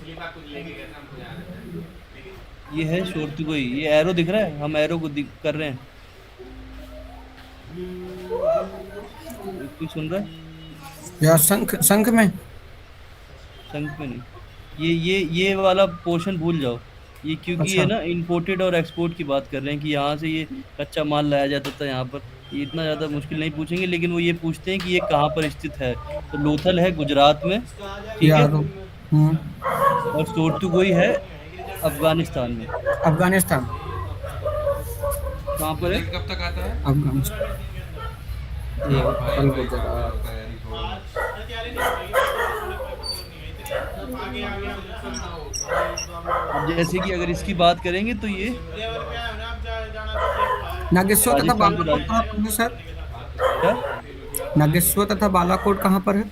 Speaker 1: ये है सोरतुगोई, ये एरो दिख रहा है, हम एरो को कर रहे हैं। कोई सुन रहा है?
Speaker 5: या शंख में?
Speaker 1: शंख में नहीं, ये वाला पोर्शन भूल जाओ, ये क्योंकि
Speaker 5: अच्छा।
Speaker 1: ये ना इंपोर्टेड और एक्सपोर्ट की बात कर रहे हैं कि यहाँ से ये कच्चा माल लाया जाता था यहाँ पर। ये इतना ज़्यादा मुश्किल नहीं पूछेंगे, लेकिन वो ये पूछते हैं कि ये कहाँ पर स्थित है। तो लोथल है गुजरात में, ठीक है,
Speaker 5: याद हो।
Speaker 1: और सोरतुगोई है अफगानिस्तान में।
Speaker 5: अफगानिस्तान।
Speaker 1: कहाँ पर है?
Speaker 6: कब तक आता है?
Speaker 5: अफगानिस्तान।
Speaker 1: ये
Speaker 5: कल को जरा
Speaker 1: अब जैसे कि अगर इसकी बात करेंगे तो ये
Speaker 5: नागेश्वर तथा
Speaker 1: राजस्थान
Speaker 5: बालाकोट कहाँ पर है सर?
Speaker 1: क्या?
Speaker 5: नागेश्वर तथा बालाकोट कहाँ पर है?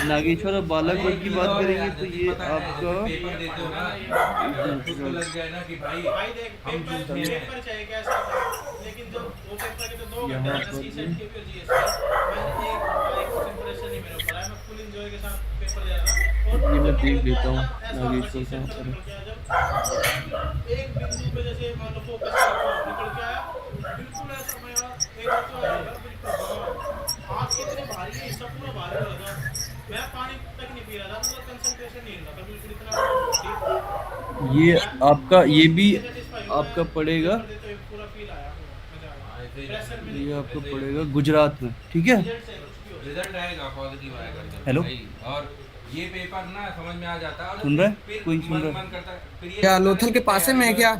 Speaker 1: नागेश्वर और बालाकोट की बात करेंगे तो ये आपका
Speaker 6: पेपर देते हो ना, तो लग जाए ना कि भाई हम झूठे हैं।
Speaker 7: लेकिन जो वो पेपर के तो 2 घंटे
Speaker 1: यहाँ
Speaker 7: हैं,
Speaker 1: पर
Speaker 7: सीसेट के फिर जीएसटी मैंने एक इंप्रेशन नहीं मेरे ऊपर है, मैं फुल एंजॉय के साथ पेपर दे रहा था।
Speaker 1: ये मैं देख लेता हूँ नागेश्वर कहाँ पर है।
Speaker 7: एक बिंदु पे जैसे मान लो फोकस निकल के आया, बिल्कुल ऐसा मैं एक बार तो आया बिल्कुल हाथ इतने भारी है, सब पूरा भारी लगा, मैं पानी तक नहीं पी रहा था, मतलब कंसंट्रेशन नहीं रहा था बिल्कुल इतना।
Speaker 1: ये आपका, ये भी आपका पड़ेगा,
Speaker 7: पूरा फील आया, प्रेशर में
Speaker 1: ये आपका पड़ेगा गुजरात में, ठीक है।
Speaker 6: रिजल्ट आएगा पॉजिटिव आएगा।
Speaker 1: हेलो,
Speaker 6: और ये पेपर ना समझ में आ जाता है।
Speaker 1: सुन रहा है? कोई सुन रहा है?
Speaker 6: मन करता है फिर ये
Speaker 5: क्या लोथल के पास में है क्या?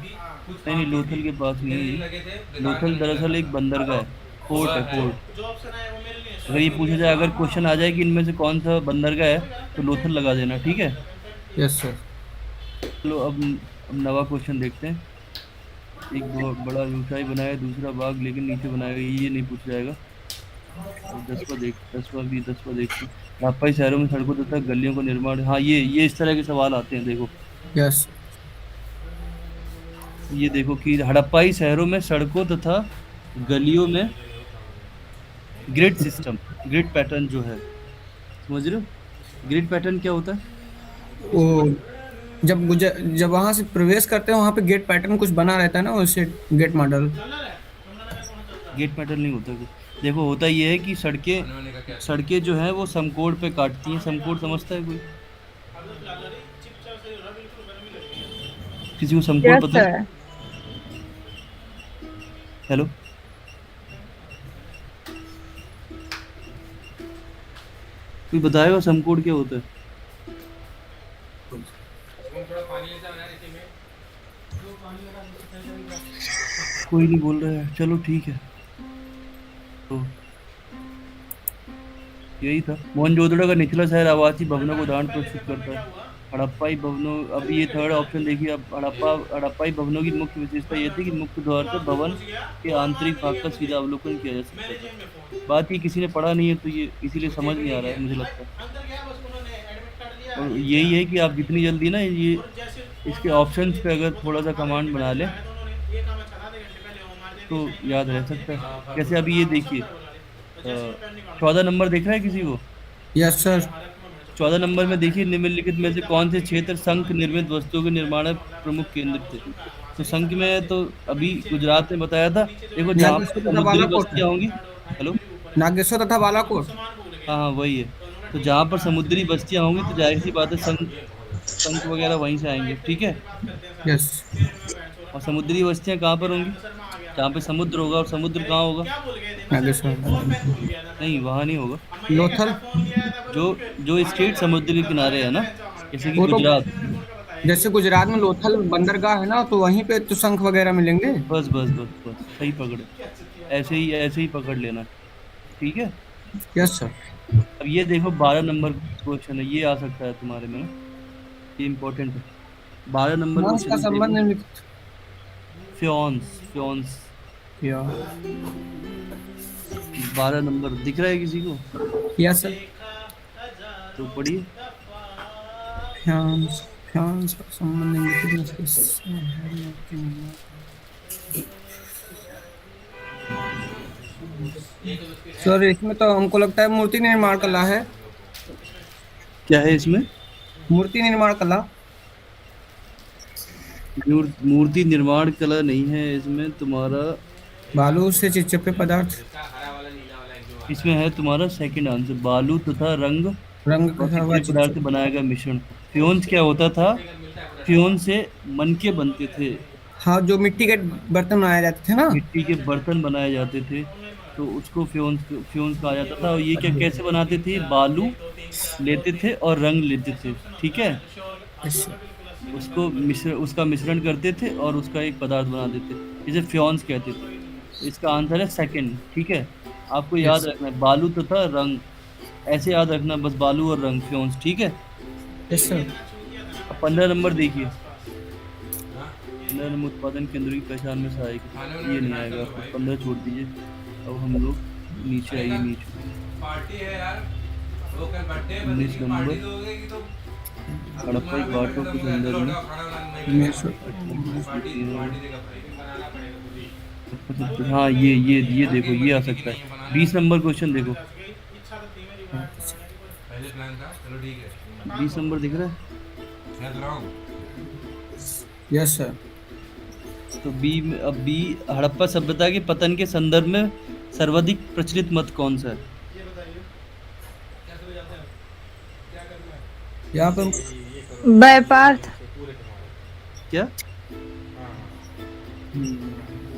Speaker 1: नहीं, लोथल के पास नहीं है। लोथल दरअसल एक बंदरगाह है, पोर्ट है, पोर्ट।
Speaker 7: जो ऑप्शन आया वो मेरे लिए
Speaker 1: अगर ये पूछा जाए, अगर क्वेश्चन आ जाए कि इनमें से कौन सा बंदरगाह है, तो लोथल लगा देना, ठीक है।
Speaker 5: Yes sir.
Speaker 1: चलो अब नवा क्वेश्चन देखते हैं। एक बहुत बड़ा ऊंचाई बनाया, दूसरा बाग लेकिन नीचे बनाया गया, ये नहीं पूछा जाएगा। 10वां देखते हैं। हड़प्पाई शहरों में सड़कों तथा गलियों का निर्माण, हाँ ये इस तरह के सवाल आते हैं। देखो
Speaker 5: यस।
Speaker 1: ये देखो कि हड़प्पाई शहरों में सड़कों तथा गलियों में ग्रिड सिस्टम, ग्रिड पैटर्न जो है, समझ रहे हो? ग्रिड पैटर्न क्या होता है?
Speaker 5: वो जब वहां से प्रवेश करते हैं वहां पे गेट पैटर्न कुछ बना रहता है ना, उससे गेट मॉडल।
Speaker 1: गेट पैटर्न नहीं होता कुछ। देखो होता ये है कि सड़कें जो है वो समकोण पे काटती हैं। समकोण समझता है कोई? किसी को समकोण
Speaker 2: यस
Speaker 1: पता है?
Speaker 2: सर।
Speaker 1: हेलो, कोई बताएगा समकोण क्या होता है? कोई नहीं बोल रहा है, चलो ठीक है। तो यही था। मोहनजोदड़ो का निचला शहर आवासीय भवनों को उदाहरण प्रस्तुत करता है। हड़प्पाई भवनों, अब ये थर्ड ऑप्शन देखिए। अब हड़प्पाई भवनों की मुख्य विशेषता ये थी कि मुख्य द्वार से भवन के आंतरिक भाग का सीधा अवलोकन किया जा सकता था। बात ये किसी ने पढ़ा नहीं है तो ये इसीलिए समझ नहीं आ रहा है मुझे लगता है।
Speaker 7: अंदर गया बस उन्होंने एडमिट कार्ड लिया
Speaker 1: और यही है कि आप जितनी जल्दी ना ये इसके ऑप्शंस पे अगर थोड़ा सा कमांड बना लें
Speaker 7: ये काम चला दे घंटे पहले वो मार दे
Speaker 1: तो याद रह सकता है। जैसे अभी ये देखिए 14 नंबर दिख रहा है किसी को?
Speaker 5: Yes sir.
Speaker 1: 14 नंबर में देखिए, निम्नलिखित में से कौन से क्षेत्र संघ निर्मित वस्तुओं के निर्माण में प्रमुख केंद्र थे? तो संघ में तो अभी गुजरात में बताया था। देखो जहाँ पर समुद्री बस्तियाँ होंगी, हेलो,
Speaker 5: नागेश्वर तथा बालाकोट।
Speaker 1: हाँ हाँ वही है। तो जहाँ पर समुद्री बस्तियाँ होंगी तो जाहिर सी बात है संघ वगैरह वहीं से आएंगे, ठीक है।
Speaker 5: यस।
Speaker 1: और समुद्री बस्तियाँ कहाँ पर होंगी? जहाँ पे समुद्र होगा। और समुद्र कहाँ होगा?
Speaker 5: नागेश्वर।
Speaker 1: नहीं, वहाँ नहीं होगा।
Speaker 5: लोथल।
Speaker 1: जो स्टेट समुद्र के किनारे है ना, जैसे कि
Speaker 5: वो तो
Speaker 1: गुजरात।
Speaker 5: जैसे गुजरात में लोथल बंदरगाह है ना, तो वहीं पे तो शंख वगैरह मिलेंगे।
Speaker 1: बस बस बस बस सही पकड़े। ऐसे ही पकड़ लेना, ठीक है।
Speaker 5: Yes sir.
Speaker 1: अब ये देखो 12 नंबर क्वेश्चन है, ये आ सकता है तुम्हारे में ना, ये इम्पोर्टेंट है। 12 नंबर
Speaker 5: फ्रांस का संबंध
Speaker 1: क्वेश्चन
Speaker 5: निम्नलिखित।
Speaker 1: फ्योन्स।
Speaker 5: या
Speaker 1: 12 नंबर दिख रहा है किसी को?
Speaker 5: Yes sir.
Speaker 1: तो पढ़िए।
Speaker 5: फ्रांस का संबंध निम्नलिखित में से किससे है? के निर्माण। सर इसमें तो हमको लगता है मूर्ति निर्माण कला है।
Speaker 1: क्या है इसमें?
Speaker 5: मूर्ति निर्माण कला।
Speaker 1: मूर्ति निर्माण कला नहीं है इसमें तुम्हारा।
Speaker 5: बालू से चिपचिपे पदार्थ।
Speaker 1: इसमें है तुम्हारा सेकंड आंसर, बालू तथा रंग
Speaker 5: रंग
Speaker 1: और
Speaker 5: का हुआ
Speaker 1: चिपचिपे पदार्थ से बनाया गया मिश्रण। फ्योन्स क्या होता था? फ्योन्स से मनके बनते थे।
Speaker 5: हाँ, जो मिट्टी के बर्तन बनाए जाते थे ना।
Speaker 1: मिट्टी के बर्तन बनाए जाते थे तो उसको फ्योन्स कहा जाता था। और ये क्या कैसे बनाते थे? बालू लेते थे और रंग लेते थे, ठीक है। उसका मिश्रण करते थे और उसका एक पदार्थ बनाते थे, जिसे फ्योन्स कहते थे। इसका आंसर है सेकंड, ठीक है। आपको याद रखना है बालू तथा रंग, ऐसे याद रखना बस, बालू और रंग, फ्योन्स, ठीक है।
Speaker 5: Yes sir.
Speaker 1: 15 नंबर देखिए। 15 नंबर उत्पादन केंद्रों की पहचान में सहायक, ये नहीं आएगा आपको, 15 छोड़ दीजिए। अब हम लोग नीचे आइए, नीचे
Speaker 6: पार्टी है यार, लोकल बर्थडे
Speaker 1: 19 नंबर
Speaker 6: पार्टी दोगे कि तुम
Speaker 1: हड़प्पा घाटों के संदर्भ में हाँ ये देखो, ये आ सकता है। 20 नंबर क्वेश्चन देखो।
Speaker 6: पहले प्लान था, चलो ठीक है।
Speaker 1: 20 नंबर दिख रहा है?
Speaker 5: Yes sir.
Speaker 1: तो बी हड़प्पा सभ्यता के पतन के संदर्भ में सर्वाधिक प्रचलित मत कौन सा है?
Speaker 5: यहाँ पर
Speaker 2: व्यापार था।
Speaker 1: क्या?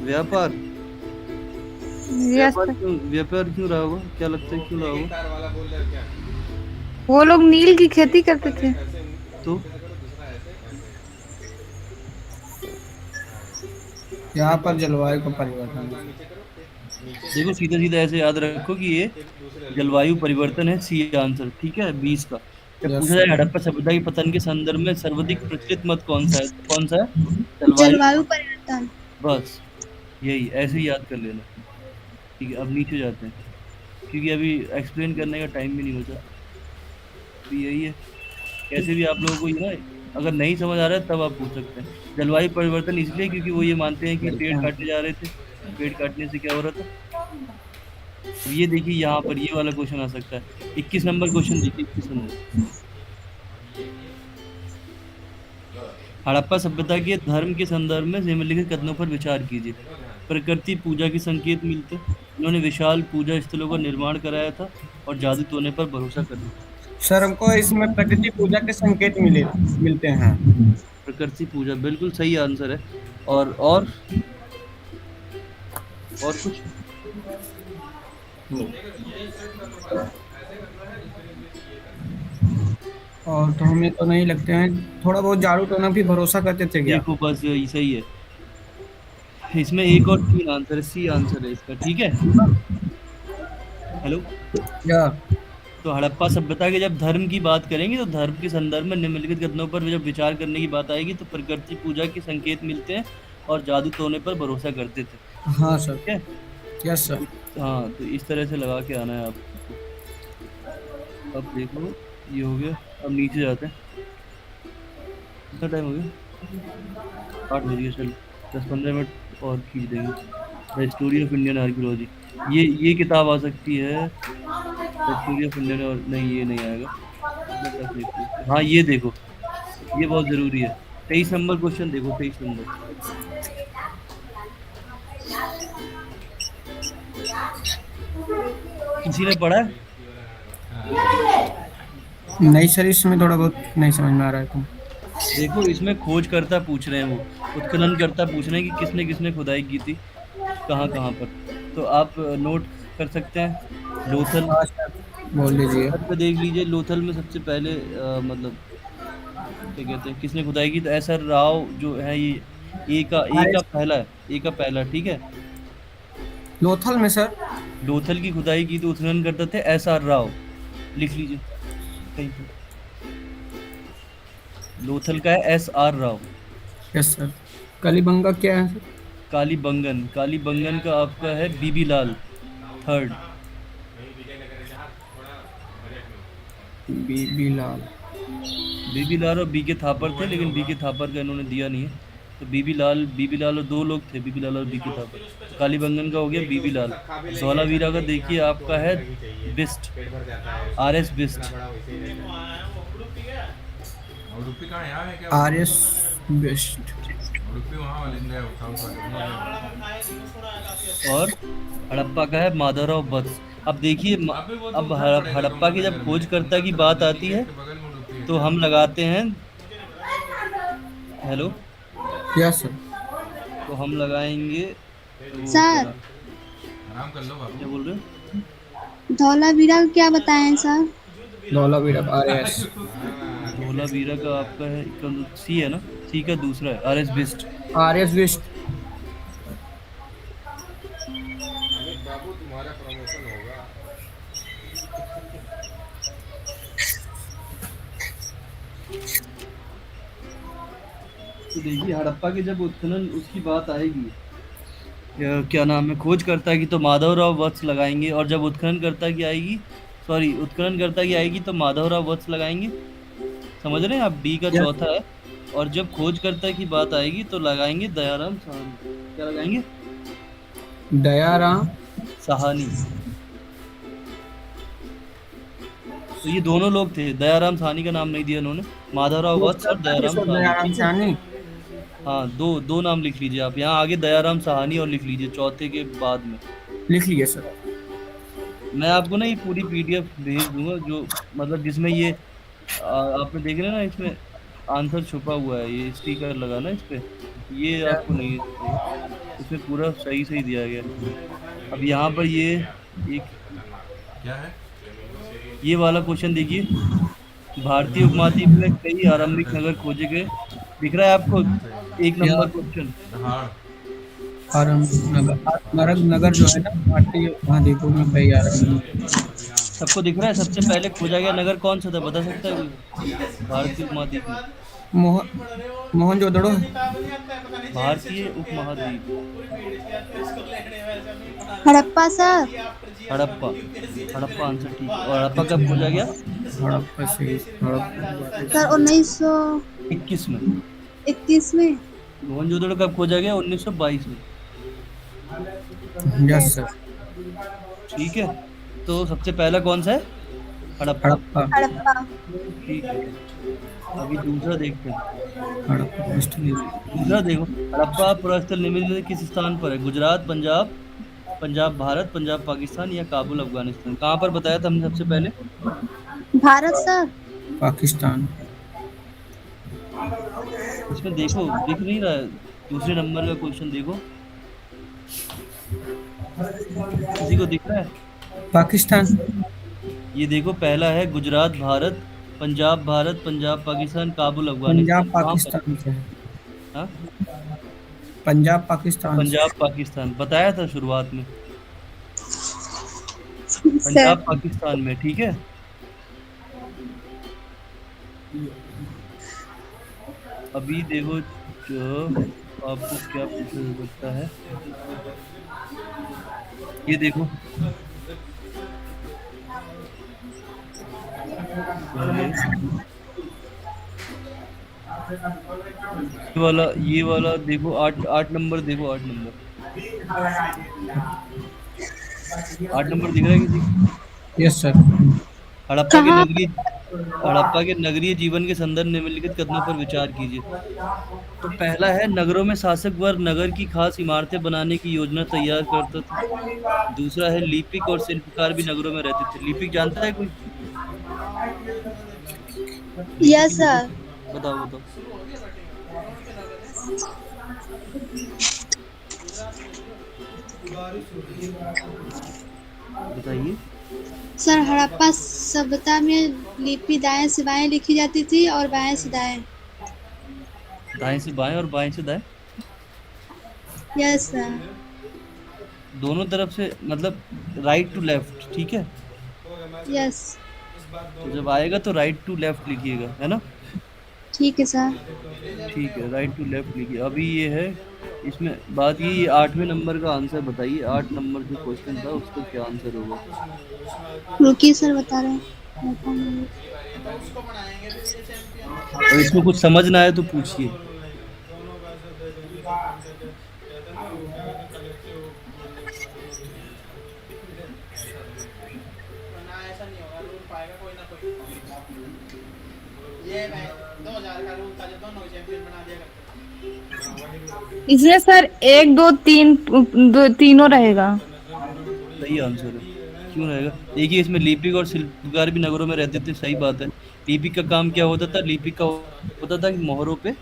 Speaker 1: व्यापार।
Speaker 2: यस
Speaker 1: व्यापार क्यों रहा होगा? क्या लगता है क्यों रहा होगा?
Speaker 2: वो लोग नील की खेती करते थे।
Speaker 1: तो
Speaker 5: यहाँ पर जलवायु का परिवर्तन।
Speaker 1: देखो सीधा सीधा ऐसे याद रखो कि ये जलवायु परिवर्तन है, सी आंसर, ठीक है। 20 का जब पूछा जाए हड़प्पा सभ्यता के पतन के संदर्भ में सर्वाधिक प्रचलित मत कौन सा है, तो कौन सा है?
Speaker 3: जलवायु परिवर्तन।
Speaker 1: बस यही, ऐसे ही याद कर लेना, ठीक है। अब नीचे जाते हैं क्योंकि अभी एक्सप्लेन करने का टाइम भी नहीं बचा। तो यही है, कैसे भी आप लोगों को ये ना, अगर नहीं समझ आ रहा है तब आप पूछ सकते हैं। जलवायु परिवर्तन इसलिए क्योंकि वो ये मानते हैं कि पेड़ काटे जा रहे थे, पेड़ काटने से क्या हो रहा था। अब ये देखिए यहाँ पर ये वाला क्वेश्चन आ सकता है। 21 नंबर क्वेश्चन देखिए, 21 नंबर। हड़प्पा सभ्यता के धर्म के संदर्भ में निम्नलिखित कथनों पर विचार कीजिए। प्रकृति पूजा के संकेत मिलते, उन्होंने विशाल पूजा स्थलों का निर्माण कराया था और जादू टोने पर भरोसा कर लिया।
Speaker 5: सर हमको इसमें प्रकृति पूजा के संकेत मिलते हैं।
Speaker 1: प्रकृति पूजा बिल्कुल सही आंसर है। और कुछ
Speaker 5: और तो हमें तो नहीं लगते हैं, थोड़ा बहुत झाड़ू टोना भी भरोसा करते थे क्या?
Speaker 1: देखो बस यही सही है। इसमें एक और तीन आंसर है, सी आंसर है इसका, ठीक है। हेलो।
Speaker 5: या
Speaker 1: तो हड़प्पा सभ्यता के जब धर्म की बात करेंगे तो धर्म के संदर्भ में निम्नलिखित कथनों पर जब विचार करने की बात आएगी तो प्रकृति पूजा के संकेत मिलते हैं और जादू टोने पर भरोसा करते थे,
Speaker 5: हाँ सर।
Speaker 1: ठीक है।
Speaker 5: Yes sir.
Speaker 1: हाँ तो इस तरह से लगा के आना है आपको। अब देखो ये हो गया, अब नीचे जाते हैं। कितना टाइम हो गया? 8 बज गए, चलो 10-15 मिनट और खींच देंगे। The story of Indian archaeology, ये किताब आ सकती है। द स्टोरी ऑफ इंडियन, और नहीं ये नहीं आएगा। इतना टफ नहीं पूछते। हाँ ये देखो, ये बहुत जरूरी है। 23 नंबर क्वेश्चन देखो, 23 नंबर। किसी ने पढ़ा है?
Speaker 5: नहीं सर, इसमें थोड़ा बहुत नहीं समझ में आ रहा है तो।
Speaker 1: देखो इसमें खोजकर्ता पूछ रहे हैं, वो उत्खननकर्ता पूछ रहे हैं कि किसने किसने खुदाई की थी, कहाँ कहाँ पर। तो आप नोट कर सकते हैं। लोथल,
Speaker 5: हाँ सर, बोल दीजिए।
Speaker 1: लोथल पे देख लीजिए। लोथल में सबसे पहले मतलब क्या कहते हैं, किसने खुदाई की? तो एसआर राव जो है, ये ए का पहला है, ए का पहला, ठीक है।
Speaker 5: लोथल में सर?
Speaker 1: लोथल की खुदाई की तो उत्खनन करते थे एसआर राव, लिख लीजिए कहीं पे। लोथल का है SR Rao.
Speaker 5: Yes sir. Kalibanga क्या है सर?
Speaker 1: कालीबंगन का आपका है बीबी लाल थर्ड।
Speaker 5: बीबी लाल।
Speaker 1: बीबी लाल और बीके थापर थे, लेकिन बीके थापर का इन्होंने दिया नहीं है। तो बीबी लाल और दो लोग थे, बीबी लाल और बीके थापर। तो कालीबंगन का हो गया बीबी लाल। धौलावीरा का देखिए आपका है बिस्ट, आरएस बिस्ट।
Speaker 6: उडुपी कहाँ यहाँ है क्या?
Speaker 5: RS best.
Speaker 6: उडुपी वहाँ वाले इंडिया साउथ वाले।
Speaker 1: और हड़प्पा का है माधवराव वत्स। अब देखिए अब हड़प्पा की जब खोजकर्ता की बात आती है
Speaker 6: बगल में उडुपी है।
Speaker 1: तो हम लगाते हैं, हेलो,
Speaker 5: यस सर।
Speaker 1: तो हम लगाएंगे वो
Speaker 3: सर।
Speaker 6: आराम कर लो बाबू।
Speaker 1: क्या बोल रहे हैं?
Speaker 3: धौलावीरा क्या बताएं सर?
Speaker 5: धौलावीरा आरएस।
Speaker 1: धौलावीरा का आपका है सी है ना, सी का दूसरा है आरएस बिस्ट।
Speaker 5: RS best.
Speaker 6: बाबू तुम्हारा प्रमोशन होगा।
Speaker 1: तो देखिए हड़प्पा के जब उत्खनन उसकी बात आएगी, क्या नाम है, खोजकर्ता की, तो माधवराव वत्स लगाएंगे। और जब उत्खननकर्ता की आएगी, सॉरी उत्खननकर्ता की आएगी तो माधवराव वत्स लगाएंगे। समझ रहे हैं आप? डी का चौथा है। और जब खोजकर्ता की बात आएगी तो लगाएंगे दयाराम साहनी। क्या लगाएंगे?
Speaker 5: दयाराम
Speaker 1: साहनी। तो ये दोनों लोग थे, दयाराम साहनी का नाम नहीं दिया उन्होंने, माधवराव वत्स और दयाराम
Speaker 5: दयाराम
Speaker 1: साहनी।
Speaker 5: साहनी।
Speaker 1: हाँ दो नाम लिख लीजिए आप यहाँ आगे, दयाराम साहनी और लिख लीजिए चौथे के बाद में।
Speaker 5: लिख लिए सर।
Speaker 1: मैं आपको ना ये पूरी पीडीएफ भेज दूंगा, जो मतलब जिसमें ये आपने देख रहे हैं ना, इसमें आंसर छुपा हुआ है, ये स्टिकर लगाना इस पे, ये आपको नहीं चाहिए। इसमें पूरा सही सही दिया गया है। अब यहाँ पर ये एक
Speaker 6: क्या है?
Speaker 1: ये वाला क्वेश्चन देखिए, भारतीय उपमहाद्वीप में कई आरंभिक नगर खोजे गए। दिख रहा है आपको? 1 नंबर क्वेश्चन।
Speaker 6: दहाड़।
Speaker 5: नगर नगर जो है ना, भारतीय महाद्वीपों में कई आरंभ।
Speaker 1: सबको दिख रहा है? सबसे पहले खोजा गया नगर कौन सा था, बता सकता है कोई? भारतीय उपमहाद्वीप में
Speaker 5: मोहनजोदड़ो।
Speaker 1: भारतीय उपमहाद्वीप,
Speaker 3: हड़प्पा सर।
Speaker 1: हड़प्पा। हड़प्पा आंसर ठीक है। और हड़प्पा कब खोजा गया?
Speaker 5: हड़प्पा से
Speaker 3: सर 1921
Speaker 1: 21 में।
Speaker 3: में।
Speaker 1: मोहनजोदड़ो कब खोजा गया? 1922 में।
Speaker 5: Yes sir.
Speaker 1: ठीक है, तो सबसे पहला कौन सा है? हड़प्पा।
Speaker 5: हड़प्पा।
Speaker 3: हड़प्पा।
Speaker 1: ठीक है, अभी दूसरा देखते हैं।
Speaker 5: हड़प्पा
Speaker 1: दूसरा देखो, हड़प्पा पुरास्थल निम्नलिखित में किस स्थान पर है? गुजरात, पंजाब भारत, पंजाब पाकिस्तान या काबुल अफगानिस्तान? कहाँ पर बताया था हमने सबसे पहले?
Speaker 3: भारत सर।
Speaker 5: पाकिस्तान।
Speaker 1: इसमें देखो, दिख नहीं रहा है? दूसरे नंबर का क्वेश्चन देखो, किसी को दिख रहा है?
Speaker 5: पाकिस्तान।
Speaker 1: ये देखो, पहला है गुजरात भारत, पंजाब भारत, पंजाब पाकिस्तान, काबुल
Speaker 5: पंजाब
Speaker 1: अफगानिस्तान, कहाँ पर?
Speaker 5: पाकिस्तान से है।
Speaker 1: हाँ,
Speaker 5: पंजाब पाकिस्तान से।
Speaker 1: पंजाब पाकिस्तान बताया था शुरुआत में।
Speaker 3: सर
Speaker 1: पंजाब पाकिस्तान में, ठीक है। अभी देखो जो आपको क्या पूछा जा सकता है, ये देखो ये वाला देखो, 8 नंबर देखो, 8 नंबर, 8 नंबर दिख रहा है किसी को?
Speaker 5: Yes sir.
Speaker 1: हड़प्पा के
Speaker 3: कहाँ?
Speaker 1: नगरीय हड़प्पा के नगरीय जीवन के संदर्भ निम्नलिखित कथनों पर विचार कीजिए। तो पहला है, नगरों में शासक वर्ग नगर की खास इमारतें बनाने की योजना तैयार करता था। दूसरा है, लिपिक और शिल्पकार भी नगरों में रहते थे। लिपिक जानता है कोई?
Speaker 3: Yes sir.
Speaker 1: बताओ बताओ। बताइए।
Speaker 3: सर हड़प्पा सभ्यता में लिपि दाएं से बाएं लिखी जाती थी और बाएं से दाएं।
Speaker 1: दाएं से बाएं और बाएं से दाएं,
Speaker 3: यस सर।
Speaker 1: दोनों तरफ से, मतलब राइट टू लेफ्ट, ठीक है।
Speaker 3: यस।
Speaker 1: तो जब आएगा तो राइट टू लेफ्ट लिखिएगा, है ना।
Speaker 3: ठीक है सर।
Speaker 1: ठीक है, राइट टू लेफ्ट लिखिए। अभी ये है, इसमें बात ये 8वें नंबर का आंसर बताइए। 8 नंबर जो क्वेश्चन था उसका क्या आंसर होगा?
Speaker 3: रुकिए सर बता रहे हैं।
Speaker 1: और इसमें कुछ समझ ना आए तो पूछिए।
Speaker 7: ऐसा नहीं होगा, रूल पाएगा कोई ना कोई। ये 2000 का रूल था जो दोनों चैंपियन बना दिया करते।
Speaker 2: इसमें सर 1 2 3 तीनों रहेगा।
Speaker 1: सही आंसर है। क्यों रहेगा? देखिए, इसमें लिपिक और शिल्पकार भी नगरों में रहते थे, सही बात है। लिपिक का काम क्या होता था? लिपिक का होता था कि मोहरों पे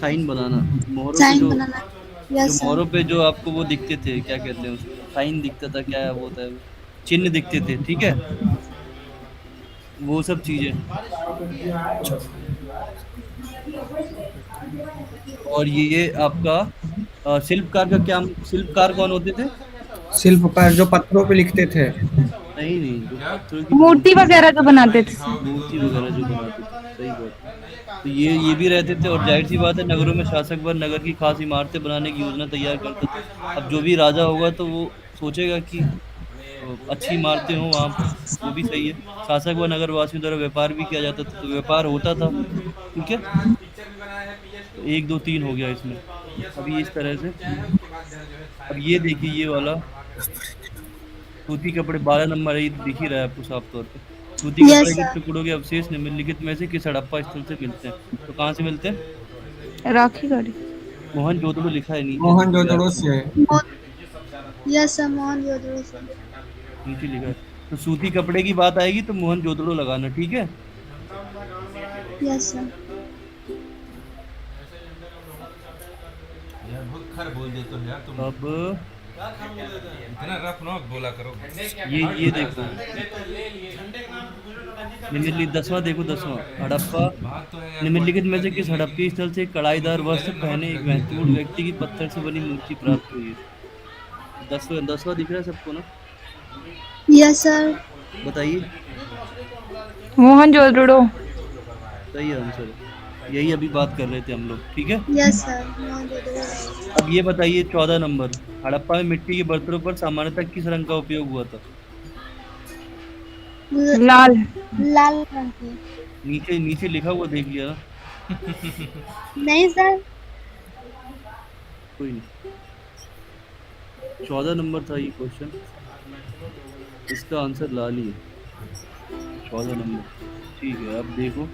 Speaker 1: साइन बनाना। मोहरों पे
Speaker 3: साइन
Speaker 1: जो
Speaker 3: बनाना।
Speaker 1: जो
Speaker 3: यस सर।
Speaker 1: मोहरों पे जो आपको वो दिखते थे, क्या कहते हैं उसको, साइन दिखता था, क्या वो होता है, चिन्ह दिखते थे, ठीक है, वो सब चीजें। और ये आपका शिल्पकार का क्या, शिल्पकार कौन होते थे?
Speaker 5: शिल्पकार जो पत्थरों पे लिखते थे।
Speaker 1: नहीं नहीं, जो पत्थरों की
Speaker 2: मूर्ति वगैरह जो बनाते थे।
Speaker 1: मूर्ति वगैरह जो बनाते थे, सही बात है। तो ये भी रहते थे। और जाहिर सी बात है, नगरों में शासक वर्ग नगर की खास इमारतें बनाने की योजना तैयार करता था। अब जो भी राजा होगा तो वो सोचेगा कि अच्छी इमारतें हों वहाँ पर, वो भी सही है। शासक व नगर वासियों द्वारा व्यापार भी किया जाता था, तो व्यापार होता था, ठीक है। तो 1 2 3 हो गया इसमें। अभी इस तरह से, अब ये देखिए, ये वाला सूती कपड़े 12 नंबर है, ये दिख ही रहा है आपको साफ तौर पे। सूती
Speaker 3: यस
Speaker 1: कपड़े के
Speaker 3: सर।
Speaker 1: टुकड़ों के अवशेष निम्नलिखित में से किस हड़प्पा स्थल से मिलते हैं? तो कहाँ से मिलते हैं?
Speaker 2: राखी गढ़ी।
Speaker 1: मोहनजोदड़ो लिखा है नीचे,
Speaker 5: मोहनजोदड़ो से है।
Speaker 3: यस सर मोहनजोदड़ो से।
Speaker 1: नीचे लिखा है। तो सूती कपड़े की बात आएगी तो मोहनजोदड़ो लगाना, ठीक है।
Speaker 3: Yes sir.
Speaker 6: यार बहुत खर बोल देते हो यार तुम।
Speaker 1: अब
Speaker 6: इतना रफ नॉक बोला करो।
Speaker 1: ये देखो, निम्नलिखित 10वां देखो, 10वां हड़प्पा
Speaker 6: बात तो है यार।
Speaker 1: निम्नलिखित में से किस हड़प्पी स्थल से कढ़ाईदार वस्त्र पहने एक महत्वपूर्ण व्यक्ति की पत्थर से बनी मूर्ति प्राप्त हुई है? 10वां दिख रहा है सबको ना?
Speaker 3: Yes sir.
Speaker 1: बताइए।
Speaker 2: मोहनजोदड़ो।
Speaker 1: सही आंसर है। यही अभी बात कर रहे थे हम लोग, ठीक है।
Speaker 3: Yes sir Mohenjodaro.
Speaker 1: अब ये बताइए 14 नंबर, हड़प्पा में मिट्टी के बर्तनों पर सामान्यतः किस रंग का उपयोग हुआ था?
Speaker 2: लाल।
Speaker 3: लाल रंग की।
Speaker 1: नीचे नीचे लिखा हुआ देख लिया ना?
Speaker 3: नहीं सर।
Speaker 1: कोई नहीं। 14 नंबर था ये क्वेश्चन, इसका आंसर लाल ही है। 14 नंबर, ठीक है। अब देखो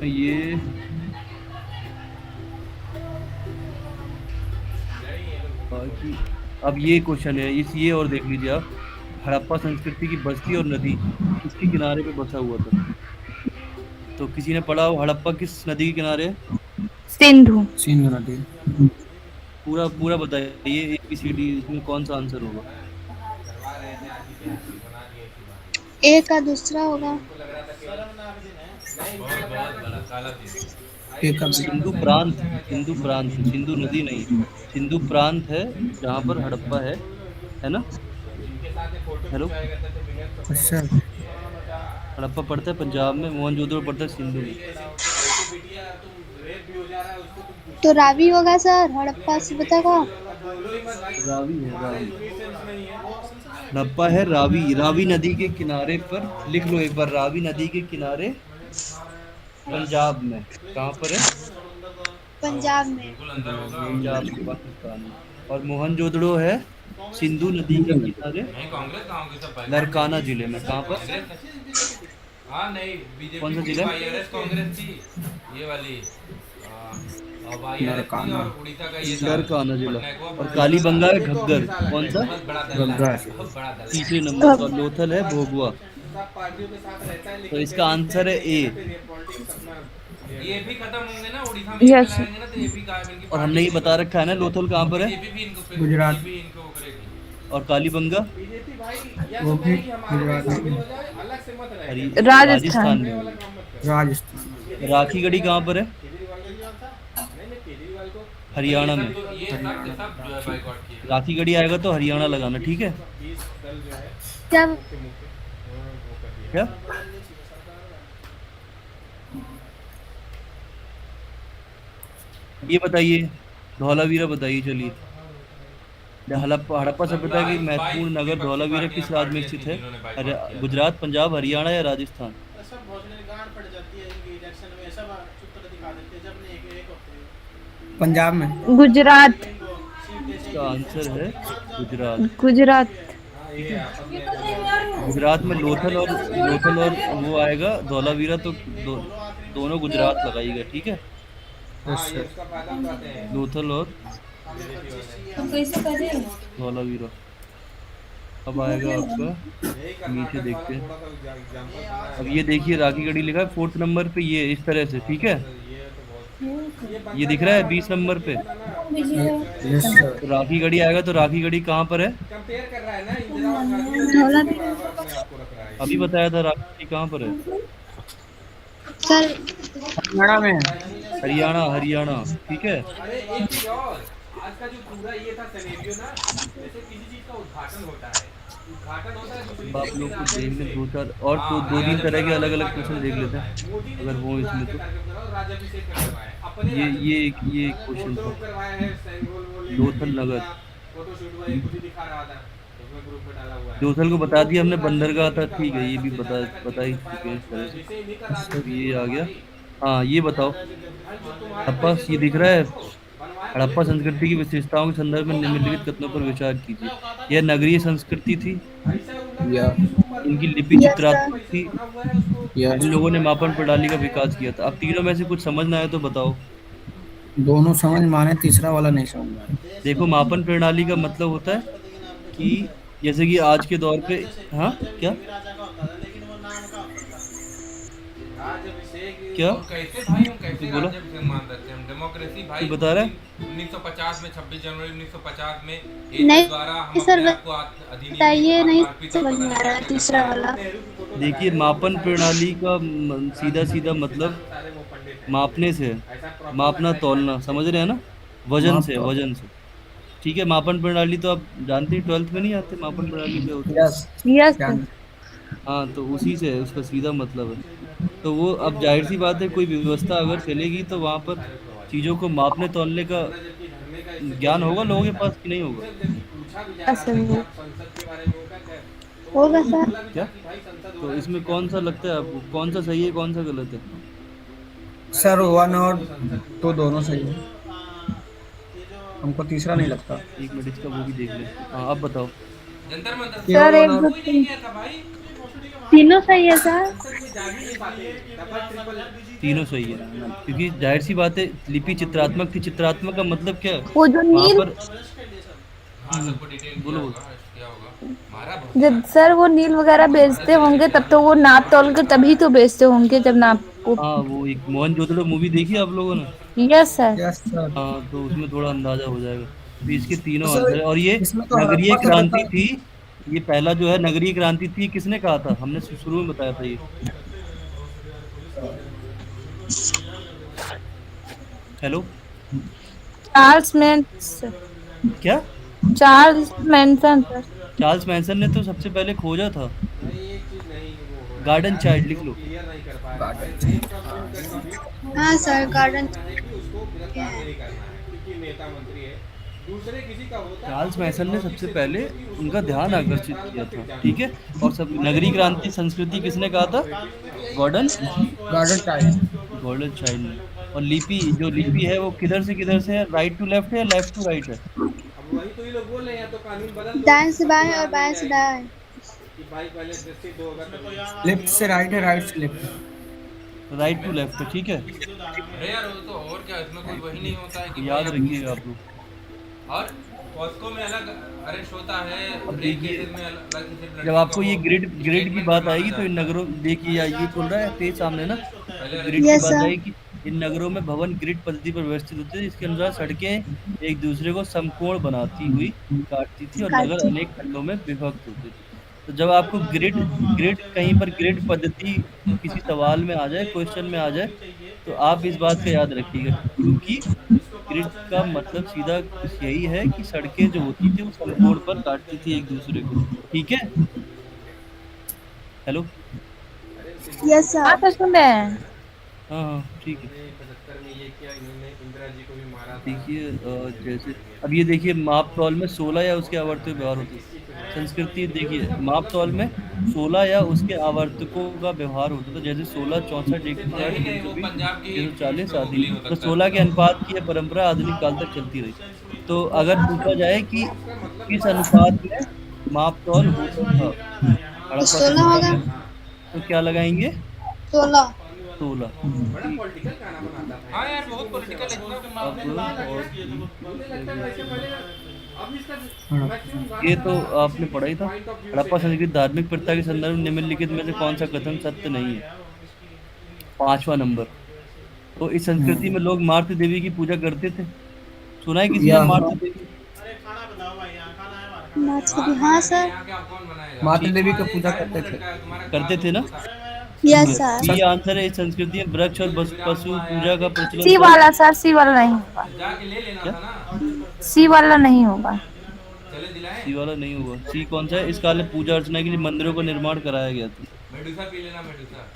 Speaker 1: ये बाकी, अब ये क्वेश्चन है, ये और देख लीजिए आप। हड़प्पा संस्कृति की बस्ती और नदी किसके किनारे पे बसा हुआ था? तो किसी ने पढ़ा हो हड़प्पा किस नदी के किनारे है?
Speaker 2: सिंधु।
Speaker 5: सिंधु नदी।
Speaker 1: पूरा पूरा बताइए, ABCD, इसमें कौन सा आंसर होगा?
Speaker 3: ए का दूसरा होगा।
Speaker 6: बहुत बहुत बड़ा काला तीर।
Speaker 5: एक अब
Speaker 1: सिंधु प्रांत, सिंधु नदी नहीं, सिंधु प्रांत है जहाँ पर हड़प्पा है ना।
Speaker 6: जिनके साथ ये फोटो
Speaker 1: हेलो,
Speaker 6: खिंचवाए करते थे बिना तो
Speaker 5: अच्छा
Speaker 1: हड़प्पा पड़ता है पंजाब में, मोहनजोदड़ो पड़ता है सिंधु में।
Speaker 6: ऐसी बिटिया तुम रेप भी हो जा रहा है उसको तुम
Speaker 3: तो रावी होगा सर, हड़प्पा सभ्यता का।
Speaker 6: बोलो ही मत भाई।
Speaker 1: रावी है,
Speaker 6: तुम्हारा
Speaker 1: रावी।
Speaker 6: कोई सेंस नहीं है।
Speaker 1: हड़प्पा है रावी, रावी नदी के किनारे पर, लिख लो एक बार, रावी नदी के किनारे पंजाब में। कहाँ पर है?
Speaker 3: पंजाब में।
Speaker 6: बिल्कुल अंदर होगा।
Speaker 1: पंजाब में, पाकिस्तान में। और मोहनजोदड़ो है सिंधु नदी के किनारे
Speaker 6: नहीं कांग्रेस कहाँ होगी सब भाई।
Speaker 1: लरकाना जिले में। कहाँ पर?
Speaker 6: हाँ नहीं
Speaker 1: कौन सा
Speaker 6: बीजेपी की
Speaker 1: जिला?
Speaker 6: वाईआरएस कांग्रेस थी ये वाली। और वाईआरएस थी और उड़ीसा का ये था।
Speaker 1: लरकाना जिला।
Speaker 6: पटना को
Speaker 1: और कालीबंगा है घग्गर। कौन सा?
Speaker 6: बहुत बड़ा दल है, बहुत बड़ा दल है।
Speaker 1: तीसरे नंबर पर लोथल है भोगवा।
Speaker 6: सब पार्टियों के साथ रहता है
Speaker 1: तो
Speaker 6: लेकिन
Speaker 1: इसका आंसर है ए।
Speaker 6: पॉलिटिक्स अपना ये भी खत्म होंगे ना उड़ीसा में
Speaker 2: Yes.
Speaker 6: चलाएंगे ना तो ये भी कहा इनकी
Speaker 1: और हमने ये बता रखा है ना लोथल कहाँ पर है,
Speaker 6: बीजेपी भी इनको
Speaker 5: गुजरात।
Speaker 6: बीजेपी भी इनको वो करेगी।
Speaker 1: और कालीबंगा
Speaker 6: बीजेपी भाई या
Speaker 5: वो
Speaker 6: तो
Speaker 5: भी
Speaker 6: कहेगी हमारे
Speaker 5: गुजरात
Speaker 6: देश
Speaker 5: में।
Speaker 6: में हो जाए अलग से मत रहे।
Speaker 1: हरी
Speaker 2: राजस्थान।
Speaker 1: राजस्थान में।
Speaker 6: वाला काम मत करो।
Speaker 5: राजस्थान।
Speaker 1: राखी गढ़ी कहाँ पर है?
Speaker 6: केजरीवाल का जो था नहीं केजरीवाल को
Speaker 1: हरियाणा में।
Speaker 6: ये सब जो है बाइकआउट किए।
Speaker 1: राखी गढ़ी आएगा तो हरियाणा लगाना, ठीक है
Speaker 6: 20 दल जो है
Speaker 3: क्या
Speaker 6: मुख्य उन्होंने वो कर दिया।
Speaker 1: क्या? ये बताइए, धौलावीरा बताइए। चलिए, हड़प्पा सभ्यता की महत्वपूर्ण नगर धौलावीरा किस राज्य में स्थित है? गुजरात, पंजाब, हरियाणा या राजस्थान?
Speaker 7: सब भोजन गांड पड़ जाती है इनकी इलेक्शन में, सब चित्र दिखा देते हैं जब नहीं एक होते हैं।
Speaker 5: पंजाब में।
Speaker 2: गुजरात।
Speaker 1: इसका आंसर है गुजरात।
Speaker 2: गुजरात।
Speaker 1: गुजरात में लोथल और वो आएगा धौलावीरा, तो दोनों गुजरात लगाइएगा, ठीक है।
Speaker 6: हाँ ये उसका फायदा उठाते हैं।
Speaker 1: लोथल और धौलावीरा। अब आएगा आपका
Speaker 6: यही
Speaker 1: नीचे
Speaker 6: कर्नाटक
Speaker 1: देखते
Speaker 6: वाला
Speaker 1: हैं।
Speaker 6: थोड़ा सा एग्जांपल
Speaker 1: अब ये देखिए राखी गढ़ी लिखा है 4th नंबर पे, ये इस तरह से, ठीक है।
Speaker 6: ये तो बहुत
Speaker 1: ये दिख रहा है 20 नंबर पे।
Speaker 5: Yes sir.
Speaker 1: तो राखी गढ़ी आएगा तो राखी गढ़ी कहाँ पर है?
Speaker 6: कंपेयर कर रहा है ना इंदिरा और गांधी के बराबर अपने आप को रख रहा है।
Speaker 1: अभी बताया था राखी गढ़ी कहाँ पर है।
Speaker 3: सर
Speaker 5: हरियाणा में है।
Speaker 1: हरियाणा, हरियाणा, ठीक है।
Speaker 6: अरे एक चीज और आज का जो पूरा ये था सिनेरियो ना जैसे किसी चीज का उद्घाटन होता है दूसरी
Speaker 1: अब आप लोग को
Speaker 6: राज्य
Speaker 1: देखने
Speaker 6: से।
Speaker 1: 2-4 और तो 2-3 तरह के अलग अलग क्वेश्चन देख लेते हैं
Speaker 6: मोदी ने
Speaker 1: अगर
Speaker 6: जो
Speaker 1: हो
Speaker 6: पूरा
Speaker 1: इसमें तो।
Speaker 6: कार्यक्रम करा और राज्याभिषेक करवाया अपने
Speaker 1: ये
Speaker 6: राज्य
Speaker 1: ये
Speaker 6: में।
Speaker 1: ये क्वेश्चन
Speaker 6: फोटो
Speaker 1: था।
Speaker 6: करवाया है सैंगोल वो लेकर
Speaker 1: लोथल
Speaker 6: के
Speaker 1: नगर।
Speaker 6: पूरा फोटो शूट हुआ है खुद ही दिखा रहा था उसमें ग्रुप में डाला हुआ है।
Speaker 1: जोथल को बता दिया हमने, बंदरगाह था, ठीक है। ये भी बता ही चुके हैं इस तरह से।
Speaker 6: जैसे इन्हीं का
Speaker 1: अब
Speaker 6: राज्य
Speaker 1: ये आ गया। हाँ, ये बताओ हड़प्पा, ये दिख रहा है हड़प्पा संस्कृति की विशेषताओं के संदर्भ में निम्नलिखित कथनों पर विचार कीजिए। यह नगरीय संस्कृति थी,
Speaker 5: या
Speaker 1: इनकी लिपि
Speaker 3: यस
Speaker 1: चित्रात्मक थी,
Speaker 5: यस।
Speaker 1: इन लोगों ने मापन प्रणाली का विकास किया था। अब तीनों में से कुछ समझ ना आए तो बताओ।
Speaker 5: दोनों समझ माने, तीसरा वाला नहीं समझ में आया।
Speaker 1: देखो, मापन प्रणाली का मतलब होता है कि जैसे कि आज के दौर पे, हाँ क्या
Speaker 7: राजा का होता था लेकिन वो नाम का होता था।
Speaker 6: राज्याभिषेक
Speaker 1: क्या?
Speaker 6: हम कैसे भाई हम कैसे
Speaker 1: तू बोला?
Speaker 6: राज्याभिषेक मान सकते हैं हम डेमोक्रेसी भाई
Speaker 1: तू बता रहा है?
Speaker 6: 1950 में 26 जनवरी 1950 में
Speaker 3: नहीं,
Speaker 6: एक द्वारा हम
Speaker 3: सर,
Speaker 6: अपने आप को अधिनियम
Speaker 3: बताइए, नहीं
Speaker 6: समर्पित
Speaker 3: समझ में आ रहा है तीसरा वाला।
Speaker 1: देखिए, मापन प्रणाली का सीधा सीधा मतलब
Speaker 6: सारे वो पंडित हैं
Speaker 1: मापने से है,
Speaker 6: ऐसा प्रॉपर
Speaker 1: मापना तोलना, समझ रहे हैं ना, वजन से, वजन से, ठीक है। मापन प्रणाली तो आप जानते हैं, 12th में नहीं आते मापन प्रणाली क्या होती है।
Speaker 5: यस।
Speaker 2: यस।
Speaker 1: हाँ, तो उसी से है, उसका सीधा मतलब है। तो वो अब जाहिर सी बात है, कोई व्यवस्था अगर चलेगी तो वहाँ पर चीज़ों को मापने तोलने का ज्ञान होगा लोगों के पास कि नहीं होगा?
Speaker 6: पूछा भी जा रहा था कि आप संसद के बारे में
Speaker 3: होगा सर।
Speaker 1: क्या? तो इसमें कौन सा लगता है आपको, कौन सा सही है कौन सा गलत है?
Speaker 5: सर 1 और 2 दोनों सही है, हमको तीसरा नहीं लगता।
Speaker 1: 1 मिनट, इसका वो भी देख ले। हाँ, अब बताओ।
Speaker 6: जंतर मंतर
Speaker 2: सर एक
Speaker 5: और-
Speaker 2: दो
Speaker 6: कोई नहीं गया था भाई
Speaker 3: तीनों सही है सर।
Speaker 6: संसद में जा ही नहीं पाते डबल ट्रिपल
Speaker 1: तीनों सही है, क्योंकि जाहिर सी बात है लिपि चित्रात्मक थी। चित्रात्मक का मतलब क्या है?
Speaker 2: वो जो
Speaker 1: वहाँ
Speaker 2: नील,
Speaker 1: पर
Speaker 6: हाँ सबको डिटेल
Speaker 1: बोलो।
Speaker 6: क्या होगा मारा बहुत
Speaker 2: जब सर वो नील वगैरह बेचते होंगे तब तो वो नाप तोल के तभी तो बेचते होंगे जब नाप को।
Speaker 1: हाँ, वो एक मोहनजोदड़ो मूवी देखी आप लोगों ने?
Speaker 2: Yes sir.
Speaker 5: Yes sir.
Speaker 1: हाँ, तो उसमें थोड़ा अंदाजा हो जाएगा। तो इसके तीनों
Speaker 5: सर,
Speaker 1: आंसर है। और ये
Speaker 5: इसमें तो
Speaker 1: नगरीय
Speaker 5: हड़प्पा
Speaker 1: क्रांति
Speaker 5: सभ्यता-
Speaker 1: थी, ये पहला जो है नगरीय क्रांति थी, किसने कहा था? हमने शुरू में बताया था ये। Hello,
Speaker 2: Charles Manson.
Speaker 1: क्या?
Speaker 2: Charles Manson sir.
Speaker 1: Charles Manson ने तो सबसे पहले खोजा था।
Speaker 6: भाई एक चीज नहीं वो हो रहा
Speaker 1: गार्डन
Speaker 6: है,
Speaker 1: चाइल्ड
Speaker 6: हम
Speaker 1: लिख
Speaker 6: लोग
Speaker 1: लो।
Speaker 6: क्लियर नहीं कर पा रहे हैं।
Speaker 5: गार्डन
Speaker 6: भाई रेप का प्रूव करके भी
Speaker 3: हाँ सर,
Speaker 6: उसका
Speaker 3: गार्डन
Speaker 6: मानना है कि उसको गिरफ्तार नहीं करना है क्योंकि नेता मंत्री है। दूसरे किसी का होता है,
Speaker 1: चार्ल्स
Speaker 6: अपने
Speaker 1: मैसन ने
Speaker 6: लॉजिक
Speaker 1: सबसे
Speaker 6: से
Speaker 1: पहले
Speaker 6: सोचो कि उसको
Speaker 1: उनका
Speaker 6: तो
Speaker 1: ध्यान
Speaker 6: जेल में
Speaker 1: आकर्षित
Speaker 6: डाल
Speaker 1: किया
Speaker 6: दो, फिर
Speaker 1: था,
Speaker 6: क्या
Speaker 1: ठीक है।
Speaker 6: करेगा?
Speaker 1: और सब
Speaker 6: भले
Speaker 1: नगरी
Speaker 6: वो ना
Speaker 1: क्रांति
Speaker 6: हो,
Speaker 1: संस्कृति
Speaker 6: भले
Speaker 1: किसने
Speaker 6: वो
Speaker 1: कहा
Speaker 6: ना
Speaker 1: था?
Speaker 6: हो, यही
Speaker 1: Gordon
Speaker 5: garden time.
Speaker 1: Gordon Childe ने। और लिपि, जो लिपि है वो किधर से है? राइट टू लेफ्ट है या लेफ्ट टू राइट है?
Speaker 6: अब वही तो ये लोग बोल रहे हैं, या तो कानून बदल दो,
Speaker 3: दाएं से
Speaker 6: सबको
Speaker 3: बाएं और
Speaker 6: यहाँ मिल
Speaker 3: बाएं से
Speaker 6: जाएगी
Speaker 3: दाएं।
Speaker 6: कि भाई पहले दृष्टि दो होगा तभी।
Speaker 5: लेफ्ट से राइट है, राइट से लेफ्ट है।
Speaker 1: राइट टू लेफ्ट है, ठीक है।
Speaker 6: अरे यार वो तो और क्या, इसमें कोई वही नहीं होता है कि
Speaker 1: याद
Speaker 6: भाई
Speaker 1: रखिएगा आप लोग।
Speaker 6: और पॉस्को में अलग अरेस्ट होता है,
Speaker 1: अब
Speaker 6: रेप
Speaker 1: देखिए,
Speaker 6: केसेस में अलग सिर्फ
Speaker 1: जब
Speaker 6: लड़की
Speaker 1: आपको
Speaker 6: को
Speaker 1: ये ग्रिड ग्रिड की
Speaker 6: स्टेटमेंट पर
Speaker 1: बात
Speaker 6: माना
Speaker 1: आएगी तो इन
Speaker 6: जाता है।
Speaker 1: नगरों, देखिए या ये खुल रहा है पेज सामने ना,
Speaker 6: पहले
Speaker 1: तो
Speaker 6: अरेस्ट
Speaker 1: ग्रिड की
Speaker 3: यस
Speaker 1: बात
Speaker 3: सर।
Speaker 1: आएगी कि इन नगरों में भवन ग्रिड पद्धति पर व्यवस्थित होते थे, इसके अनुसार सड़कें एक दूसरे को समकोण बनाती हुई काटती थी और नगर
Speaker 3: काटी।
Speaker 1: अनेक खंडों में विभक्त होते थे। तो जब आपको ग्रिड ग्रिड कहीं पर ग्रिड पद्धति किसी सवाल में आ जाए, क्वेश्चन में आ जाए, तो आप इस बात का याद रखिएगा, क्योंकि ग्रिड का मतलब सीधा यही है कि सड़कें जो होती थी वो समकोण पर काटती थी एक दूसरे को, ठीक है। हेलो।
Speaker 3: यस
Speaker 2: हाँ
Speaker 3: सर।
Speaker 2: सर सुन रहे हैं।
Speaker 1: हाँ हाँ, ठीक है।
Speaker 6: 75 में ये किया, इन्होंने इंदिरा जी को भी मारा था।
Speaker 1: देखिए जैसे अब ये देखिए, माप तौल में 16 या उसके आवर्तक व्यवहार होते थे। संस्कृति देखिए, माप तौल में 16 या उसके आवर्तकों का व्यवहार होता था, जैसे 16, 64, 160,
Speaker 6: नहीं नहीं, वो
Speaker 1: 320,
Speaker 6: पंजाब की
Speaker 1: 640
Speaker 6: प्रमुख के
Speaker 1: आदि।
Speaker 6: लिए हो
Speaker 1: तो
Speaker 6: सकता
Speaker 1: 16 के
Speaker 6: है।
Speaker 1: अनुपात की यह परंपरा आधुनिक काल तक चलती रही। तो अगर पूछा जाए कि
Speaker 6: उसका मतलब
Speaker 1: किस
Speaker 6: बड़ा
Speaker 1: अनुपात में माप तौल होता था
Speaker 3: तो
Speaker 1: हड़प्पा
Speaker 3: 16
Speaker 1: संस्कृति
Speaker 3: होगा।
Speaker 1: में, तो क्या लगाएंगे?
Speaker 3: 16।
Speaker 1: 16।
Speaker 6: बड़ा पॉलिटिकल गाना बनाता था। हाँ यार बहुत पॉलिटिकल है, इतना तो
Speaker 1: अब
Speaker 6: मामले
Speaker 1: और
Speaker 6: मुझे लगता है वैसे पहले अब इसका मैक्सिमम
Speaker 1: ये
Speaker 6: गाना
Speaker 1: तो
Speaker 6: था
Speaker 1: आपने
Speaker 6: किसी
Speaker 1: पढ़ा ही था।
Speaker 6: पॉइंट ऑफ व्यू
Speaker 1: हड़प्पा
Speaker 6: से है।
Speaker 1: संस्कृति धार्मिक प्रथा के संदर्भ में निम्नलिखित में से कौन सा कथन सत्य नहीं है? 5वां नंबर। तो इस संस्कृति में लोग मातृ देवी की पूजा करते थे। सुना है किसी ने
Speaker 5: या
Speaker 1: मातृ देवी?
Speaker 3: माछली, हाँ सर।
Speaker 6: यहाँ के आप कौन बनाएगा?
Speaker 5: माता
Speaker 1: ठीक,
Speaker 5: देवी का
Speaker 6: तुम्हारे
Speaker 5: पूजा
Speaker 6: शायद
Speaker 5: करते
Speaker 6: मुंह
Speaker 5: थे।
Speaker 6: लटका है, तुम्हारा
Speaker 1: करते
Speaker 6: कान
Speaker 1: थे ना?
Speaker 6: होता है।
Speaker 1: ठीक
Speaker 3: यस
Speaker 1: है,
Speaker 3: सर।
Speaker 1: बी आंसर है, इस संस्कृति में वृक्ष और पशु पूजा का प्रचलन
Speaker 2: सी
Speaker 1: था।
Speaker 2: वाला सर, सी वाला नहीं होगा।
Speaker 6: जाके ले लेना
Speaker 1: क्या?
Speaker 6: था ना,
Speaker 2: सी वाला नहीं होगा।
Speaker 6: चले दिलाए।
Speaker 1: सी वाला नहीं होगा। सी कौन सा है? इस काल में पूजा अर्चना के लिए मंदिरों का निर्माण कराया गया था।
Speaker 6: मेडूसा पी लेना, मेडूसा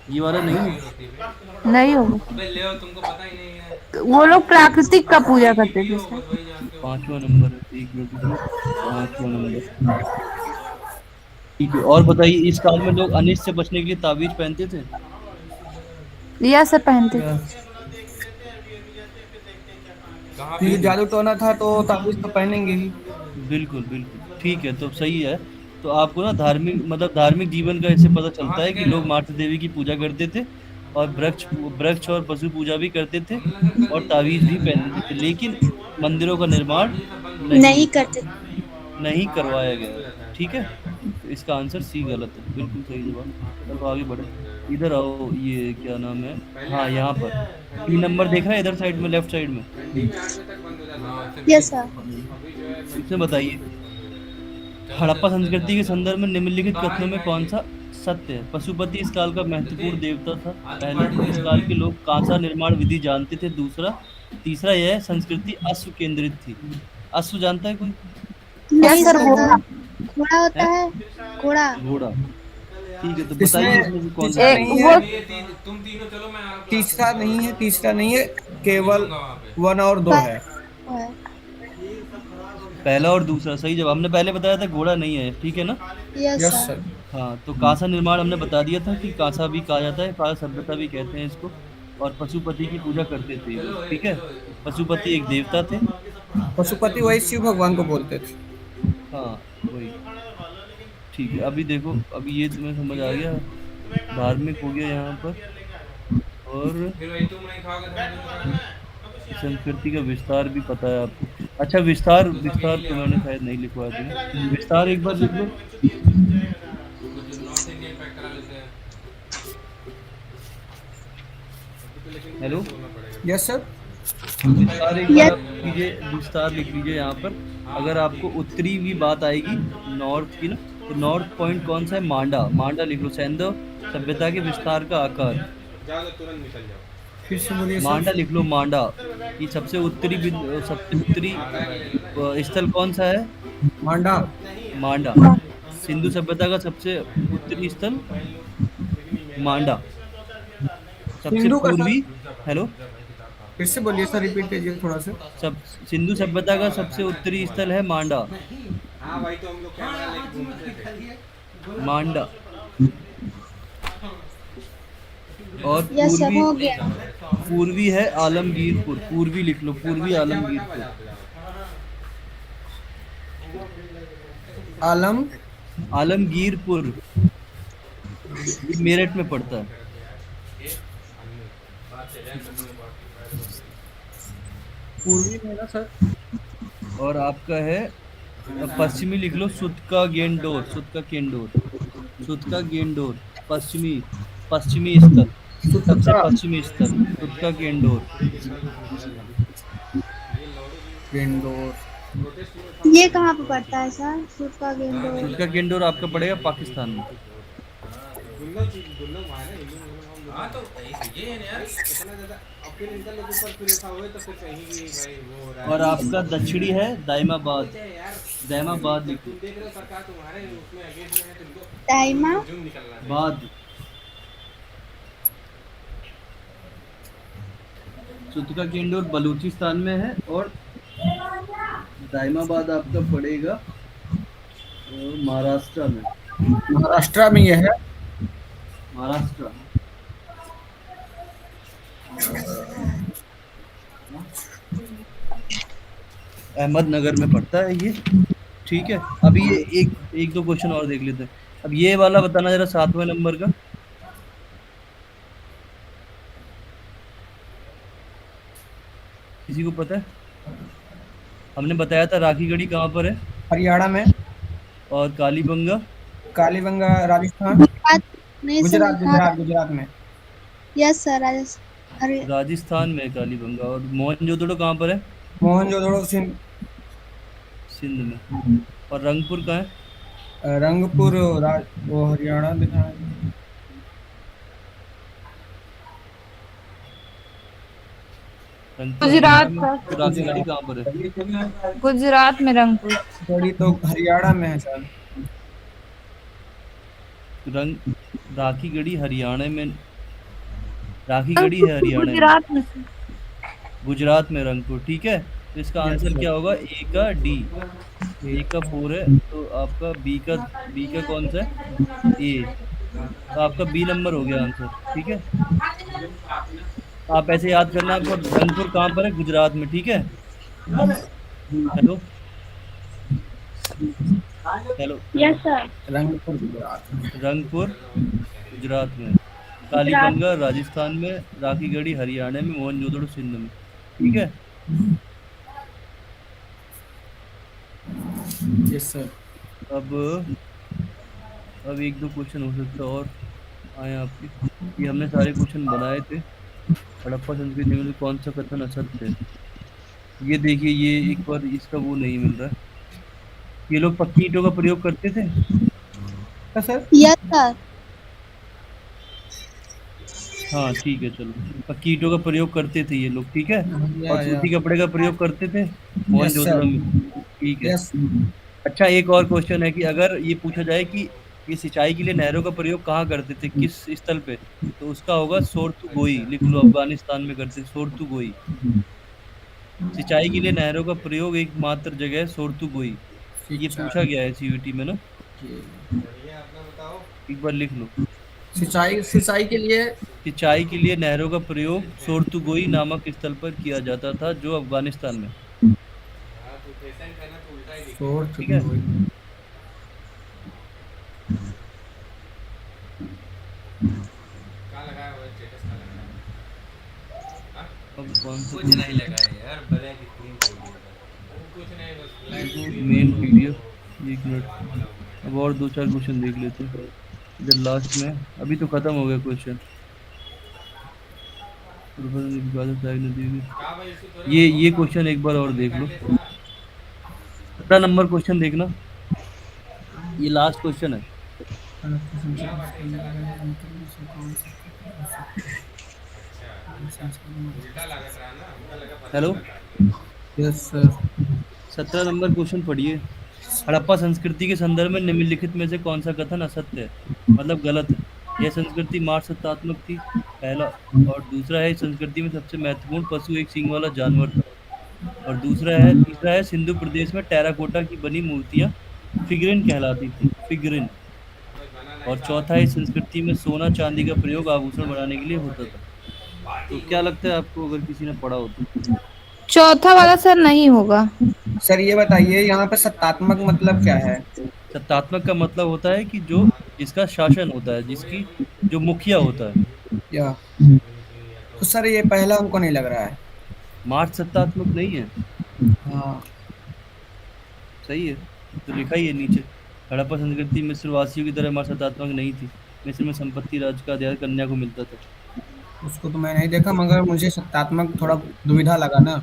Speaker 1: ये वाला नहीं है।
Speaker 6: होती है।
Speaker 2: नहीं होगा।
Speaker 6: अबे ले आओ, तुमको पता ही नहीं है।
Speaker 2: वो लोग प्राकृतिक का पूजा करते थे
Speaker 6: हो
Speaker 2: सर।
Speaker 6: बस वही जानते हो।
Speaker 1: 5वां नंबर है, एक मिनट रुकिए। 5वां नंबर, ठीक है। और बताइए, इस काल में लोग अनिष्ट से बचने के लिए ताबीज पहनते थे।
Speaker 2: यह सब पहनते थे।
Speaker 5: या
Speaker 6: कहाँ पे?
Speaker 5: क्योंकि जादू टोना था तो ताबीज तो पहनेंगे ही।
Speaker 1: बिल्कुल बिल्कुल, ठीक है, तो सही है। तो आपको ना धार्मिक, मतलब धार्मिक जीवन का इससे पता
Speaker 6: कहाँ
Speaker 1: चलता
Speaker 6: से
Speaker 1: है कि
Speaker 6: कह रहे
Speaker 1: लोग
Speaker 6: हो?
Speaker 1: मातृ देवी की पूजा करते थे और वृक्ष वृक्ष और पशु पूजा भी करते थे
Speaker 6: हमने लगा कल
Speaker 1: और
Speaker 6: ही
Speaker 1: ताबीज भी
Speaker 6: ये
Speaker 1: पहनते थे, लेकिन मंदिरों का निर्माण
Speaker 6: ये सब बंद हो
Speaker 1: नहीं
Speaker 3: नहीं करते।
Speaker 1: नहीं
Speaker 6: गया।
Speaker 1: करवाया
Speaker 6: हो
Speaker 1: गया,
Speaker 6: जाता है।
Speaker 1: ठीक है। तो इसका आंसर सी गलत है, बिल्कुल सही जवाब। चलो आगे बढ़े। इधर आओ, ये क्या नाम है, हाँ यहाँ पर 3 नंबर देख रहा है, इधर साइड में, लेफ्ट साइड में।
Speaker 6: ठंडी में 8 बजे तक बंद हो जाता है।
Speaker 3: Yes sir.
Speaker 6: अभी जो है
Speaker 1: इसमें बताइए, हड़प्पा संस्कृति के संदर्भ में निम्नलिखित कथनों में कौन सा सत्य है? पशुपति इस काल का महत्वपूर्ण देवता था। पहला, इस काल के लोग कांसा निर्माण विधि जानते थे। दूसरा, तीसरा यह संस्कृति अश्व केंद्रित थी। अश्व जानता है कोई?
Speaker 3: नहीं
Speaker 2: सर,
Speaker 3: सर।
Speaker 2: घोड़ा।
Speaker 3: घोड़ा होता है। घोड़ा।
Speaker 1: घोड़ा, ठीक है। तो
Speaker 5: इसमें
Speaker 1: बताइए इसमें से कौन सा
Speaker 5: तीसरा
Speaker 1: सही
Speaker 5: नहीं
Speaker 1: है?
Speaker 5: है।
Speaker 6: तुम तीनों चलो, मैं आपको
Speaker 5: तीसरा नहीं है, तीसरा नहीं है, केवल
Speaker 6: वहाँ पे
Speaker 5: 1 और 2 है।
Speaker 1: पहला और दूसरा सही जवाब। हमने पहले बताया था घोड़ा नहीं है, ठीक है ना।
Speaker 3: Yes
Speaker 5: yes
Speaker 3: sir.
Speaker 5: सर।
Speaker 1: हाँ, तो कांसा निर्माण हमने बता दिया था कि कांसा भी कहा जाता है, कांसा सभ्यता भी कहते हैं इसको। और पशुपति की पूजा करते थे ये लोग, ठीक है। पशुपति एक देवता थे।
Speaker 5: पशुपति वही शिव भगवान को बोलते थे।
Speaker 1: हाँ वही, ठीक है। अभी देखो, अभी ये तुम्हें समझ आ गया, धार्मिक हो गया यहाँ पर, और
Speaker 6: फिर वही तुम नहीं खाओगे तो मुझे खाओगे।
Speaker 1: संस्कृति का विस्तार भी पता है आपको। अच्छा, विस्तार विस्तार तो मैंने शायद नहीं लिखवा दिया। विस्तार एक बार लिख लो।
Speaker 6: कुछ नॉर्थ इंडियन पैक करा लेते हैं। लेकिन
Speaker 1: हेलो,
Speaker 6: बोलना पड़ेगा।
Speaker 5: Yes sir.
Speaker 1: विस्तार एक बार आप लीजिए, विस्तार लिख लीजिए यहाँ पर। अगर आपको उत्तरी की बात आएगी, नॉर्थ की ना, तो नॉर्थ पॉइंट कौन सा है? मांडा। मांडा लिख लो। सैंधव सभ्यता के विस्तार का आकार,
Speaker 6: जाओ तो तुरंत निकल जाओ।
Speaker 5: फिर से बोलिए
Speaker 1: मांडा
Speaker 5: सर।
Speaker 1: लिख लो, मांडा। ये सबसे उत्तरी सबसे उत्तरी स्थल कौन सा है?
Speaker 5: मांडा।
Speaker 1: मांडा। सिंधु सभ्यता का सबसे उत्तरी स्थल मांडा। सबसे
Speaker 5: सिंधु का सर,
Speaker 1: पूर्वी, हेलो,
Speaker 5: फिर से बोलिए सर, रिपीट कीजिए थोड़ा सा।
Speaker 1: सब सिंधु सभ्यता का सबसे उत्तरी स्थल है मांडा।
Speaker 6: हाँ भाई, तो हम लोग कैमरा लेके घूमते थे।
Speaker 1: मांडा। और
Speaker 3: यस सर,
Speaker 1: पूर्वी,
Speaker 3: हो गया।
Speaker 1: पूर्वी है आलमगीरपुर। पूर्वी लिख लो, पूर्वी आलमगीरपुर।
Speaker 5: आलम।
Speaker 1: आलमगीरपुर, ये मेरठ में पड़ता है।
Speaker 5: पूर्वी में ना सर।
Speaker 1: और आपका है पश्चिमी लिख लो, सुतका गेंडोर। सुतका गेंडोर, सुतका गेंडोर, पश्चिमी, पश्चिमी स्थल, सबसे
Speaker 5: सुतका
Speaker 1: पश्चिमी स्थल सुतका गेंडोर।
Speaker 5: इंडोर।
Speaker 3: ये कहाँ पे पड़ता है सर, सूट का गेंदो?
Speaker 1: सुतका गेंडोर आपका पड़ेगा पाकिस्तान में।
Speaker 6: हाँ तो ये है ना यार, इतना ज्यादा अब फिर इनका लोग ऊपर फिर ऐसा हुए तो फिर कहीं भी भाई वो हो रहा है।
Speaker 1: और आपका दक्षिणी है दाइमाबाद।
Speaker 6: यार
Speaker 1: दाइमाबाद लिखो,
Speaker 6: तुम देख रहे हो सरकार तुम्हारे उसमें अगेंस्ट में है, तुमको
Speaker 3: टाइमा।
Speaker 6: जून निकलना है।
Speaker 1: बाद। सुतका गेंडोर बलूचिस्तान में है और दाइमाबाद आपका पड़ेगा महाराष्ट्र में।
Speaker 5: महाराष्ट्र में ये है।
Speaker 1: महाराष्ट्र। अहमदनगर में पड़ता है ये। ठीक है, अभी ये एक एक दो क्वेश्चन और देख लेते हैं। अब ये वाला बताना जरा, 7वें नंबर का। किसी को पता है? हमने बताया था राखी गढ़ी कहाँ पर है?
Speaker 5: हरियाणा में।
Speaker 1: और कालीबंगा?
Speaker 5: कालीबंगा राजस्थान।
Speaker 3: नहीं सर,
Speaker 5: गुजरात गुजरात गुजरात में।
Speaker 3: Yes sir, Rajasthan. अरे
Speaker 1: राजस्थान में कालीबंगा। और मोहनजोदड़ो कहाँ पर है?
Speaker 5: मोहनजोदड़ो सिंध।
Speaker 1: सिंध में। और रंगपुर कहाँ है?
Speaker 5: रंगपुर वो हरियाणा दिखा है।
Speaker 1: रंगपुर
Speaker 2: गुजरात
Speaker 1: हरियाणा में।
Speaker 2: सर,
Speaker 1: तो राखी गढ़ी कहाँ पर है?
Speaker 2: गुजरात में रंगपुर।
Speaker 5: गढ़ी तो हरियाणा में है सर।
Speaker 1: रंग राखी गढ़ी हरियाणा में, राखी गढ़ी है हरियाणा में,
Speaker 2: गुजरात में सर।
Speaker 1: गुजरात में रंगपुर। ठीक है, तो इसका आंसर क्या होगा? ए का डी। ए का 4 है, तो आपका बी का कौन सा है? ए। तो आपका बी नंबर हो गया आंसर। ठीक है, आप ऐसे याद करना, आपको रंगपुर कहाँ पर है? गुजरात में। ठीक है, hello hello,
Speaker 2: yes sir.
Speaker 5: Rangpur Gujarat.
Speaker 1: Rangpur Gujarat में, कालीबंगा राजस्थान में, राखी गढ़ी हरियाणा में, मोहनजोदड़ो सिंध में। ठीक है,
Speaker 5: यस सर।
Speaker 1: अब एक दो क्वेश्चन हो सकता है और आए आपके। ये हमने सारे क्वेश्चन बनाए थे। हड़प्पा संस्कृति में कौन सा कथन असत्य है? ये देखिए, ये एक बार इसका वो नहीं मिल रहा है। ये लोग पक्की ईंटों का प्रयोग करते थे।
Speaker 5: Sir
Speaker 3: yes sir.
Speaker 1: हाँ ठीक है, चलो, पक्की ईंटों का प्रयोग करते थे ये लोग। ठीक है,
Speaker 5: या
Speaker 1: और सूती कपड़े का प्रयोग करते थे
Speaker 5: यस सर।
Speaker 1: मोहनजोदड़ो में। ठीक है।
Speaker 5: यस।
Speaker 1: अच्छा, एक और क्वेश्चन है कि अगर ये पूछा जाए कि ये सिंचाई के लिए नहरों का प्रयोग कहाँ करते थे, किस स्थल पे, तो उसका होगा सोर्तुगोई। लिख लो, अफगानिस्तान में करते थे सोर्तुगोई। सिंचाई के लिए नहरों का प्रयोग एकमात्र जगह है सोर्तुगोई। ये पूछा गया है सीयूईटी में ना,
Speaker 6: बढ़िया, अपना बताओ।
Speaker 1: एक बार लिख लो।
Speaker 5: सिंचाई सिंचाई के लिए।
Speaker 1: सिंचाई के लिए नहरों का प्रयोग सोर्तुगोई नामक स्थल पर किया जाता था, जो अफगानिस्तान में।
Speaker 6: हाँ तो पेशेंट है ना, तो उल्टा ही दिखेगा।
Speaker 1: ठीक है,
Speaker 6: कहाँ लगाया हुआ स्टेटस, कहाँ लगाया है? हाँ?
Speaker 1: अब कौन सा
Speaker 6: कुछ नहीं लगाया यार, ब्लैक स्क्रीन खोल दिया था। वो कुछ नहीं, बस ब्लैक स्क्रीन
Speaker 1: मेन
Speaker 6: खोल
Speaker 1: पीडीएफ।
Speaker 6: दिया।
Speaker 1: एक मिनट, अब और दो चार क्वेश्चन देख लेते हैं इधर लास्ट में। अभी तो खत्म हो गया क्वेश्चन।
Speaker 6: कहाँ भाई, इसको थोड़ा
Speaker 1: ये क्वेश्चन एक बार और देख लो। 17 नंबर क्वेश्चन देखना, ये लास्ट क्वेश्चन है।
Speaker 6: उल्टा लागत रहा ना, उल्टा लगा पता
Speaker 1: हेलो,
Speaker 6: चला था।
Speaker 5: Yes sir.
Speaker 1: 17 नंबर क्वेश्चन पढ़िए। हड़प्पा संस्कृति के संदर्भ में निम्नलिखित में से कौन सा कथन असत्य है, मतलब गलत है? यह संस्कृति मार्ग सत्तात्मक थी, पहला। और दूसरा है, इस संस्कृति में सबसे महत्वपूर्ण पशु एक सींग वाला जानवर था। और तीसरा है, सिंधु प्रदेश में टेराकोटा की बनी मूर्तियां फिगरिन कहलाती थी, फिगरिन। और चौथा है, इस संस्कृति में सोना चांदी का प्रयोग आभूषण बनाने के लिए होता था। तो क्या लगता है आपको, अगर किसी ने पढ़ा हो तो?
Speaker 2: चौथा वाला सर नहीं होगा।
Speaker 5: सर ये बताइए यहाँ पे सत्तात्मक मतलब क्या है?
Speaker 1: सत्तात्मक का मतलब होता है कि जो जिसका शासन होता है, जिसकी जो मुखिया होता है।
Speaker 5: या तो सर ये पहला हमको नहीं लग रहा है।
Speaker 1: मार्च सत्तात्मक नहीं है।
Speaker 5: हाँ।
Speaker 1: सही है, तो लिखा ही है नीचे। हड़प्पा संस्कृति मिस्रवासियों की तरह मार्च सत्तात्मक नहीं थी। मिस्र में संपत्ति राज्य का अधिकार कन्या को मिलता था।
Speaker 5: उसको तो मैं नहीं देखा, मगर मुझे सत्तात्मक थोड़ा दुविधा लगा ना।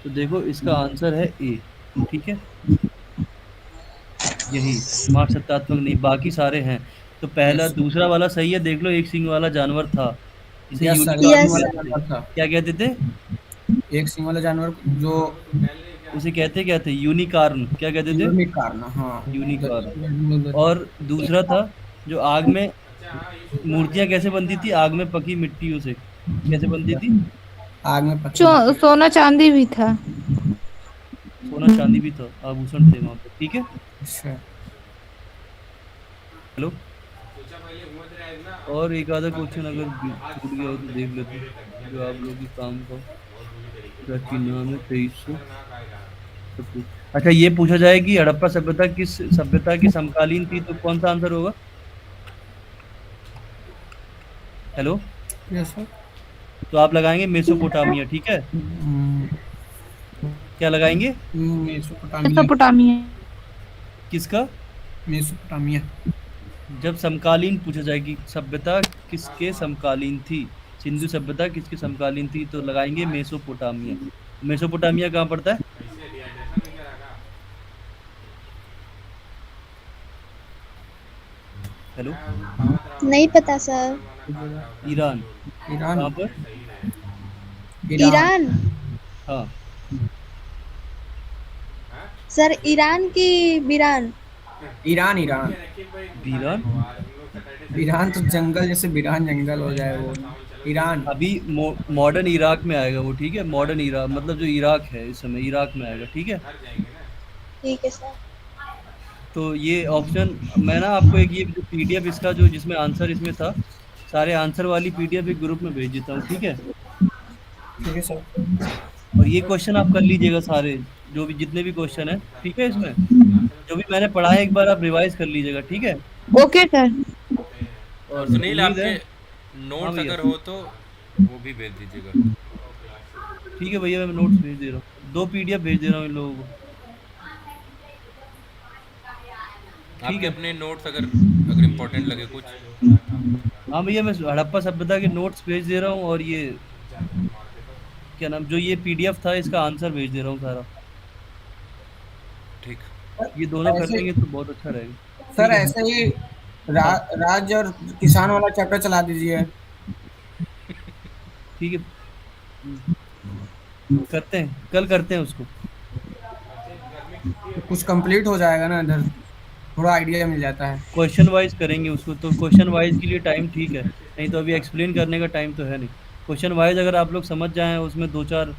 Speaker 1: तो देखो, इसका आंसर है ए। ठीक है, यही मार्च सत्तात्मक नहीं, बाकी सारे हैं। तो पहला
Speaker 5: यस
Speaker 1: दूसरा वाला सही है, देख लो, एक सींग वाला जानवर था, इसे
Speaker 5: यस सर, एक
Speaker 1: यूनिकॉर्न
Speaker 5: सिंह
Speaker 3: यस
Speaker 5: वाला
Speaker 3: सर।
Speaker 1: कहते थे।
Speaker 5: जानवर था।
Speaker 1: क्या कहते थे?
Speaker 5: एक सिंह वाला जानवर जो
Speaker 1: उसे कहते क्या थे? यूनिकॉर्न। क्या कहते थे?
Speaker 5: यूनिकॉर्न, हाँ।
Speaker 1: यूनिकॉर्न। और दूसरा था, जो आग में मूर्तियां कैसे बनती थी? आग में पकी मिट्टियों से कैसे बनती थी?
Speaker 5: आग में पकी।
Speaker 2: सोना चांदी भी था।
Speaker 1: सोना चांदी भी था, आभूषण थे वहां पे। ठीक है,
Speaker 5: अच्छा।
Speaker 1: हेलो। और एक आधा क्वेश्चन अगर छूट गया हो तो देख लेते हैं, जो आप लोग की काम का। क्या नाम है? 2300। अच्छा, ये पूछा जाए कि हड़प्पा सभ्यता किस सभ्यता की समकालीन थी, तो कौन सा आंसर होगा? हेलो।
Speaker 5: Yes sir.
Speaker 1: तो आप लगाएंगे मेसोपोटामिया। ठीक है, क्या लगाएंगे?
Speaker 5: मेसोपोटामिया।
Speaker 2: मेसोपोटामिया।
Speaker 1: किसका?
Speaker 5: मेसोपोटामिया।
Speaker 1: जब समकालीन पूछा जाए कि सभ्यता किसके समकालीन थी, सिंधु सभ्यता किसके समकालीन थी, तो लगाएंगे मेसोपोटामिया। मेसोपोटामिया कहाँ पड़ता है? हेलो।
Speaker 3: नहीं पता सर।
Speaker 1: ईरान।
Speaker 5: ईरान।
Speaker 1: कहाँ पर?
Speaker 3: ईरान।
Speaker 1: हाँ,
Speaker 3: सर ईरान की बीरान।
Speaker 5: ईरान। ईरान।
Speaker 1: ईरान।
Speaker 5: ईरान तो जंगल जैसे वीरान जंगल हो जाए वो। ईरान।
Speaker 1: अभी मॉडर्न इराक में आएगा वो। ठीक है, मॉडर्न इराक मतलब जो इराक है इस समय, इराक में आएगा। ठीक है,
Speaker 3: ठीक है सर।
Speaker 1: तो ये ऑप्शन मैं ना आपको एक, ये जो पीडीएफ इसका जो जिसमें आंसर इसमें था, सारे आंसर वाली पीडीएफ एक ग्रुप में भेज देता हूँ। ठीक है,
Speaker 5: ठीक है सर।
Speaker 1: और ये क्वेश्चन आप कर लीजिएगा सारे, जो भी जितने भी क्वेश्चन है। ठीक है, इसमें जो भी मैंने पढ़ा है एक बार आप रिवाइज कर लीजिएगा। ठीक है,
Speaker 2: ओके सर।
Speaker 1: और
Speaker 8: सुनील
Speaker 1: उम्मीद है।
Speaker 8: आपके
Speaker 1: हाँ
Speaker 8: नोट्स
Speaker 1: भैया।
Speaker 8: अगर हो तो वो भी भेज दीजिएगा।
Speaker 1: ठीक है भैया, मैं नोट्स भेज दे रहा हूँ, 2 पीडीएफ भेज दे रहा हूँ इन लोगों को। ठीक
Speaker 8: आपके
Speaker 1: है,
Speaker 8: अपने नोट्स अगर इम्पोर्टेंट लगे कुछ।
Speaker 1: हाँ भैया, मैं हड़प्पा सभ्यता के नोट्स भेज दे रहा हूँ, और ये क्या नाम, जो ये पीडीएफ था इसका आंसर भेज दे रहा हूँ सारा।
Speaker 8: ठीक।
Speaker 1: ये दोनों कर
Speaker 5: ऐसे
Speaker 1: देंगे तो बहुत अच्छा रहेगा।
Speaker 5: सर,
Speaker 1: ठीक है,
Speaker 5: ऐसे ही राज्य और किसान वाला चैप्टर चला दीजिए।
Speaker 1: ठीक है, करते हैं, कल करते हैं उसको।
Speaker 5: तो कुछ कंप्लीट हो जाएगा ना, इधर थोड़ा आइडिया मिल जाता है।
Speaker 1: क्वेश्चन वाइज करेंगे उसको, तो क्वेश्चन वाइज के लिए टाइम ठीक है, नहीं तो अभी एक्सप्लेन करने का टाइम तो है नहीं। क्वेश्चन वाइज अगर आप लोग समझ जाएं, उसमें 2-4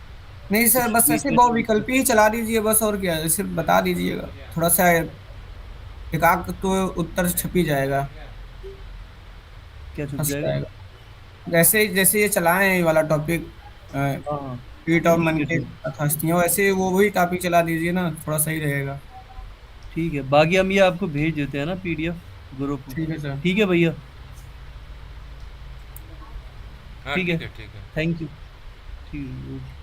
Speaker 5: नहीं सर,
Speaker 1: कुछ
Speaker 5: बस
Speaker 1: बीच
Speaker 5: ऐसे
Speaker 1: में
Speaker 5: बहुविकल्पी ही चला दीजिए बस, और क्या है, सिर्फ बता दीजिएगा थोड़ा सा। एकाक तो उत्तर छप ही जाएगा,
Speaker 1: क्या छूट
Speaker 5: फंस
Speaker 1: जाएगा?
Speaker 5: जाएगा। जैसे जैसे ये चलाए हैं ये वाला टॉपिक,
Speaker 1: हाँ हाँ,
Speaker 5: पीठ और
Speaker 1: ठीक
Speaker 5: मन
Speaker 1: है,
Speaker 5: के
Speaker 1: ठीक।
Speaker 5: हस्तियां, वैसे वो वही टॉपिक चला दीजिए ना, थोड़ा सही रहेगा।
Speaker 1: ठीक है, बाकी हम ये आपको भेज देते हैं ना पीडीएफ ग्रुप में।
Speaker 5: ठीक है सर।
Speaker 1: ठीक है भैया,
Speaker 8: हाँ
Speaker 1: ठीक
Speaker 8: ठीक
Speaker 1: है,
Speaker 8: है ठीक है।
Speaker 1: Thank you. ठीक है, ओके।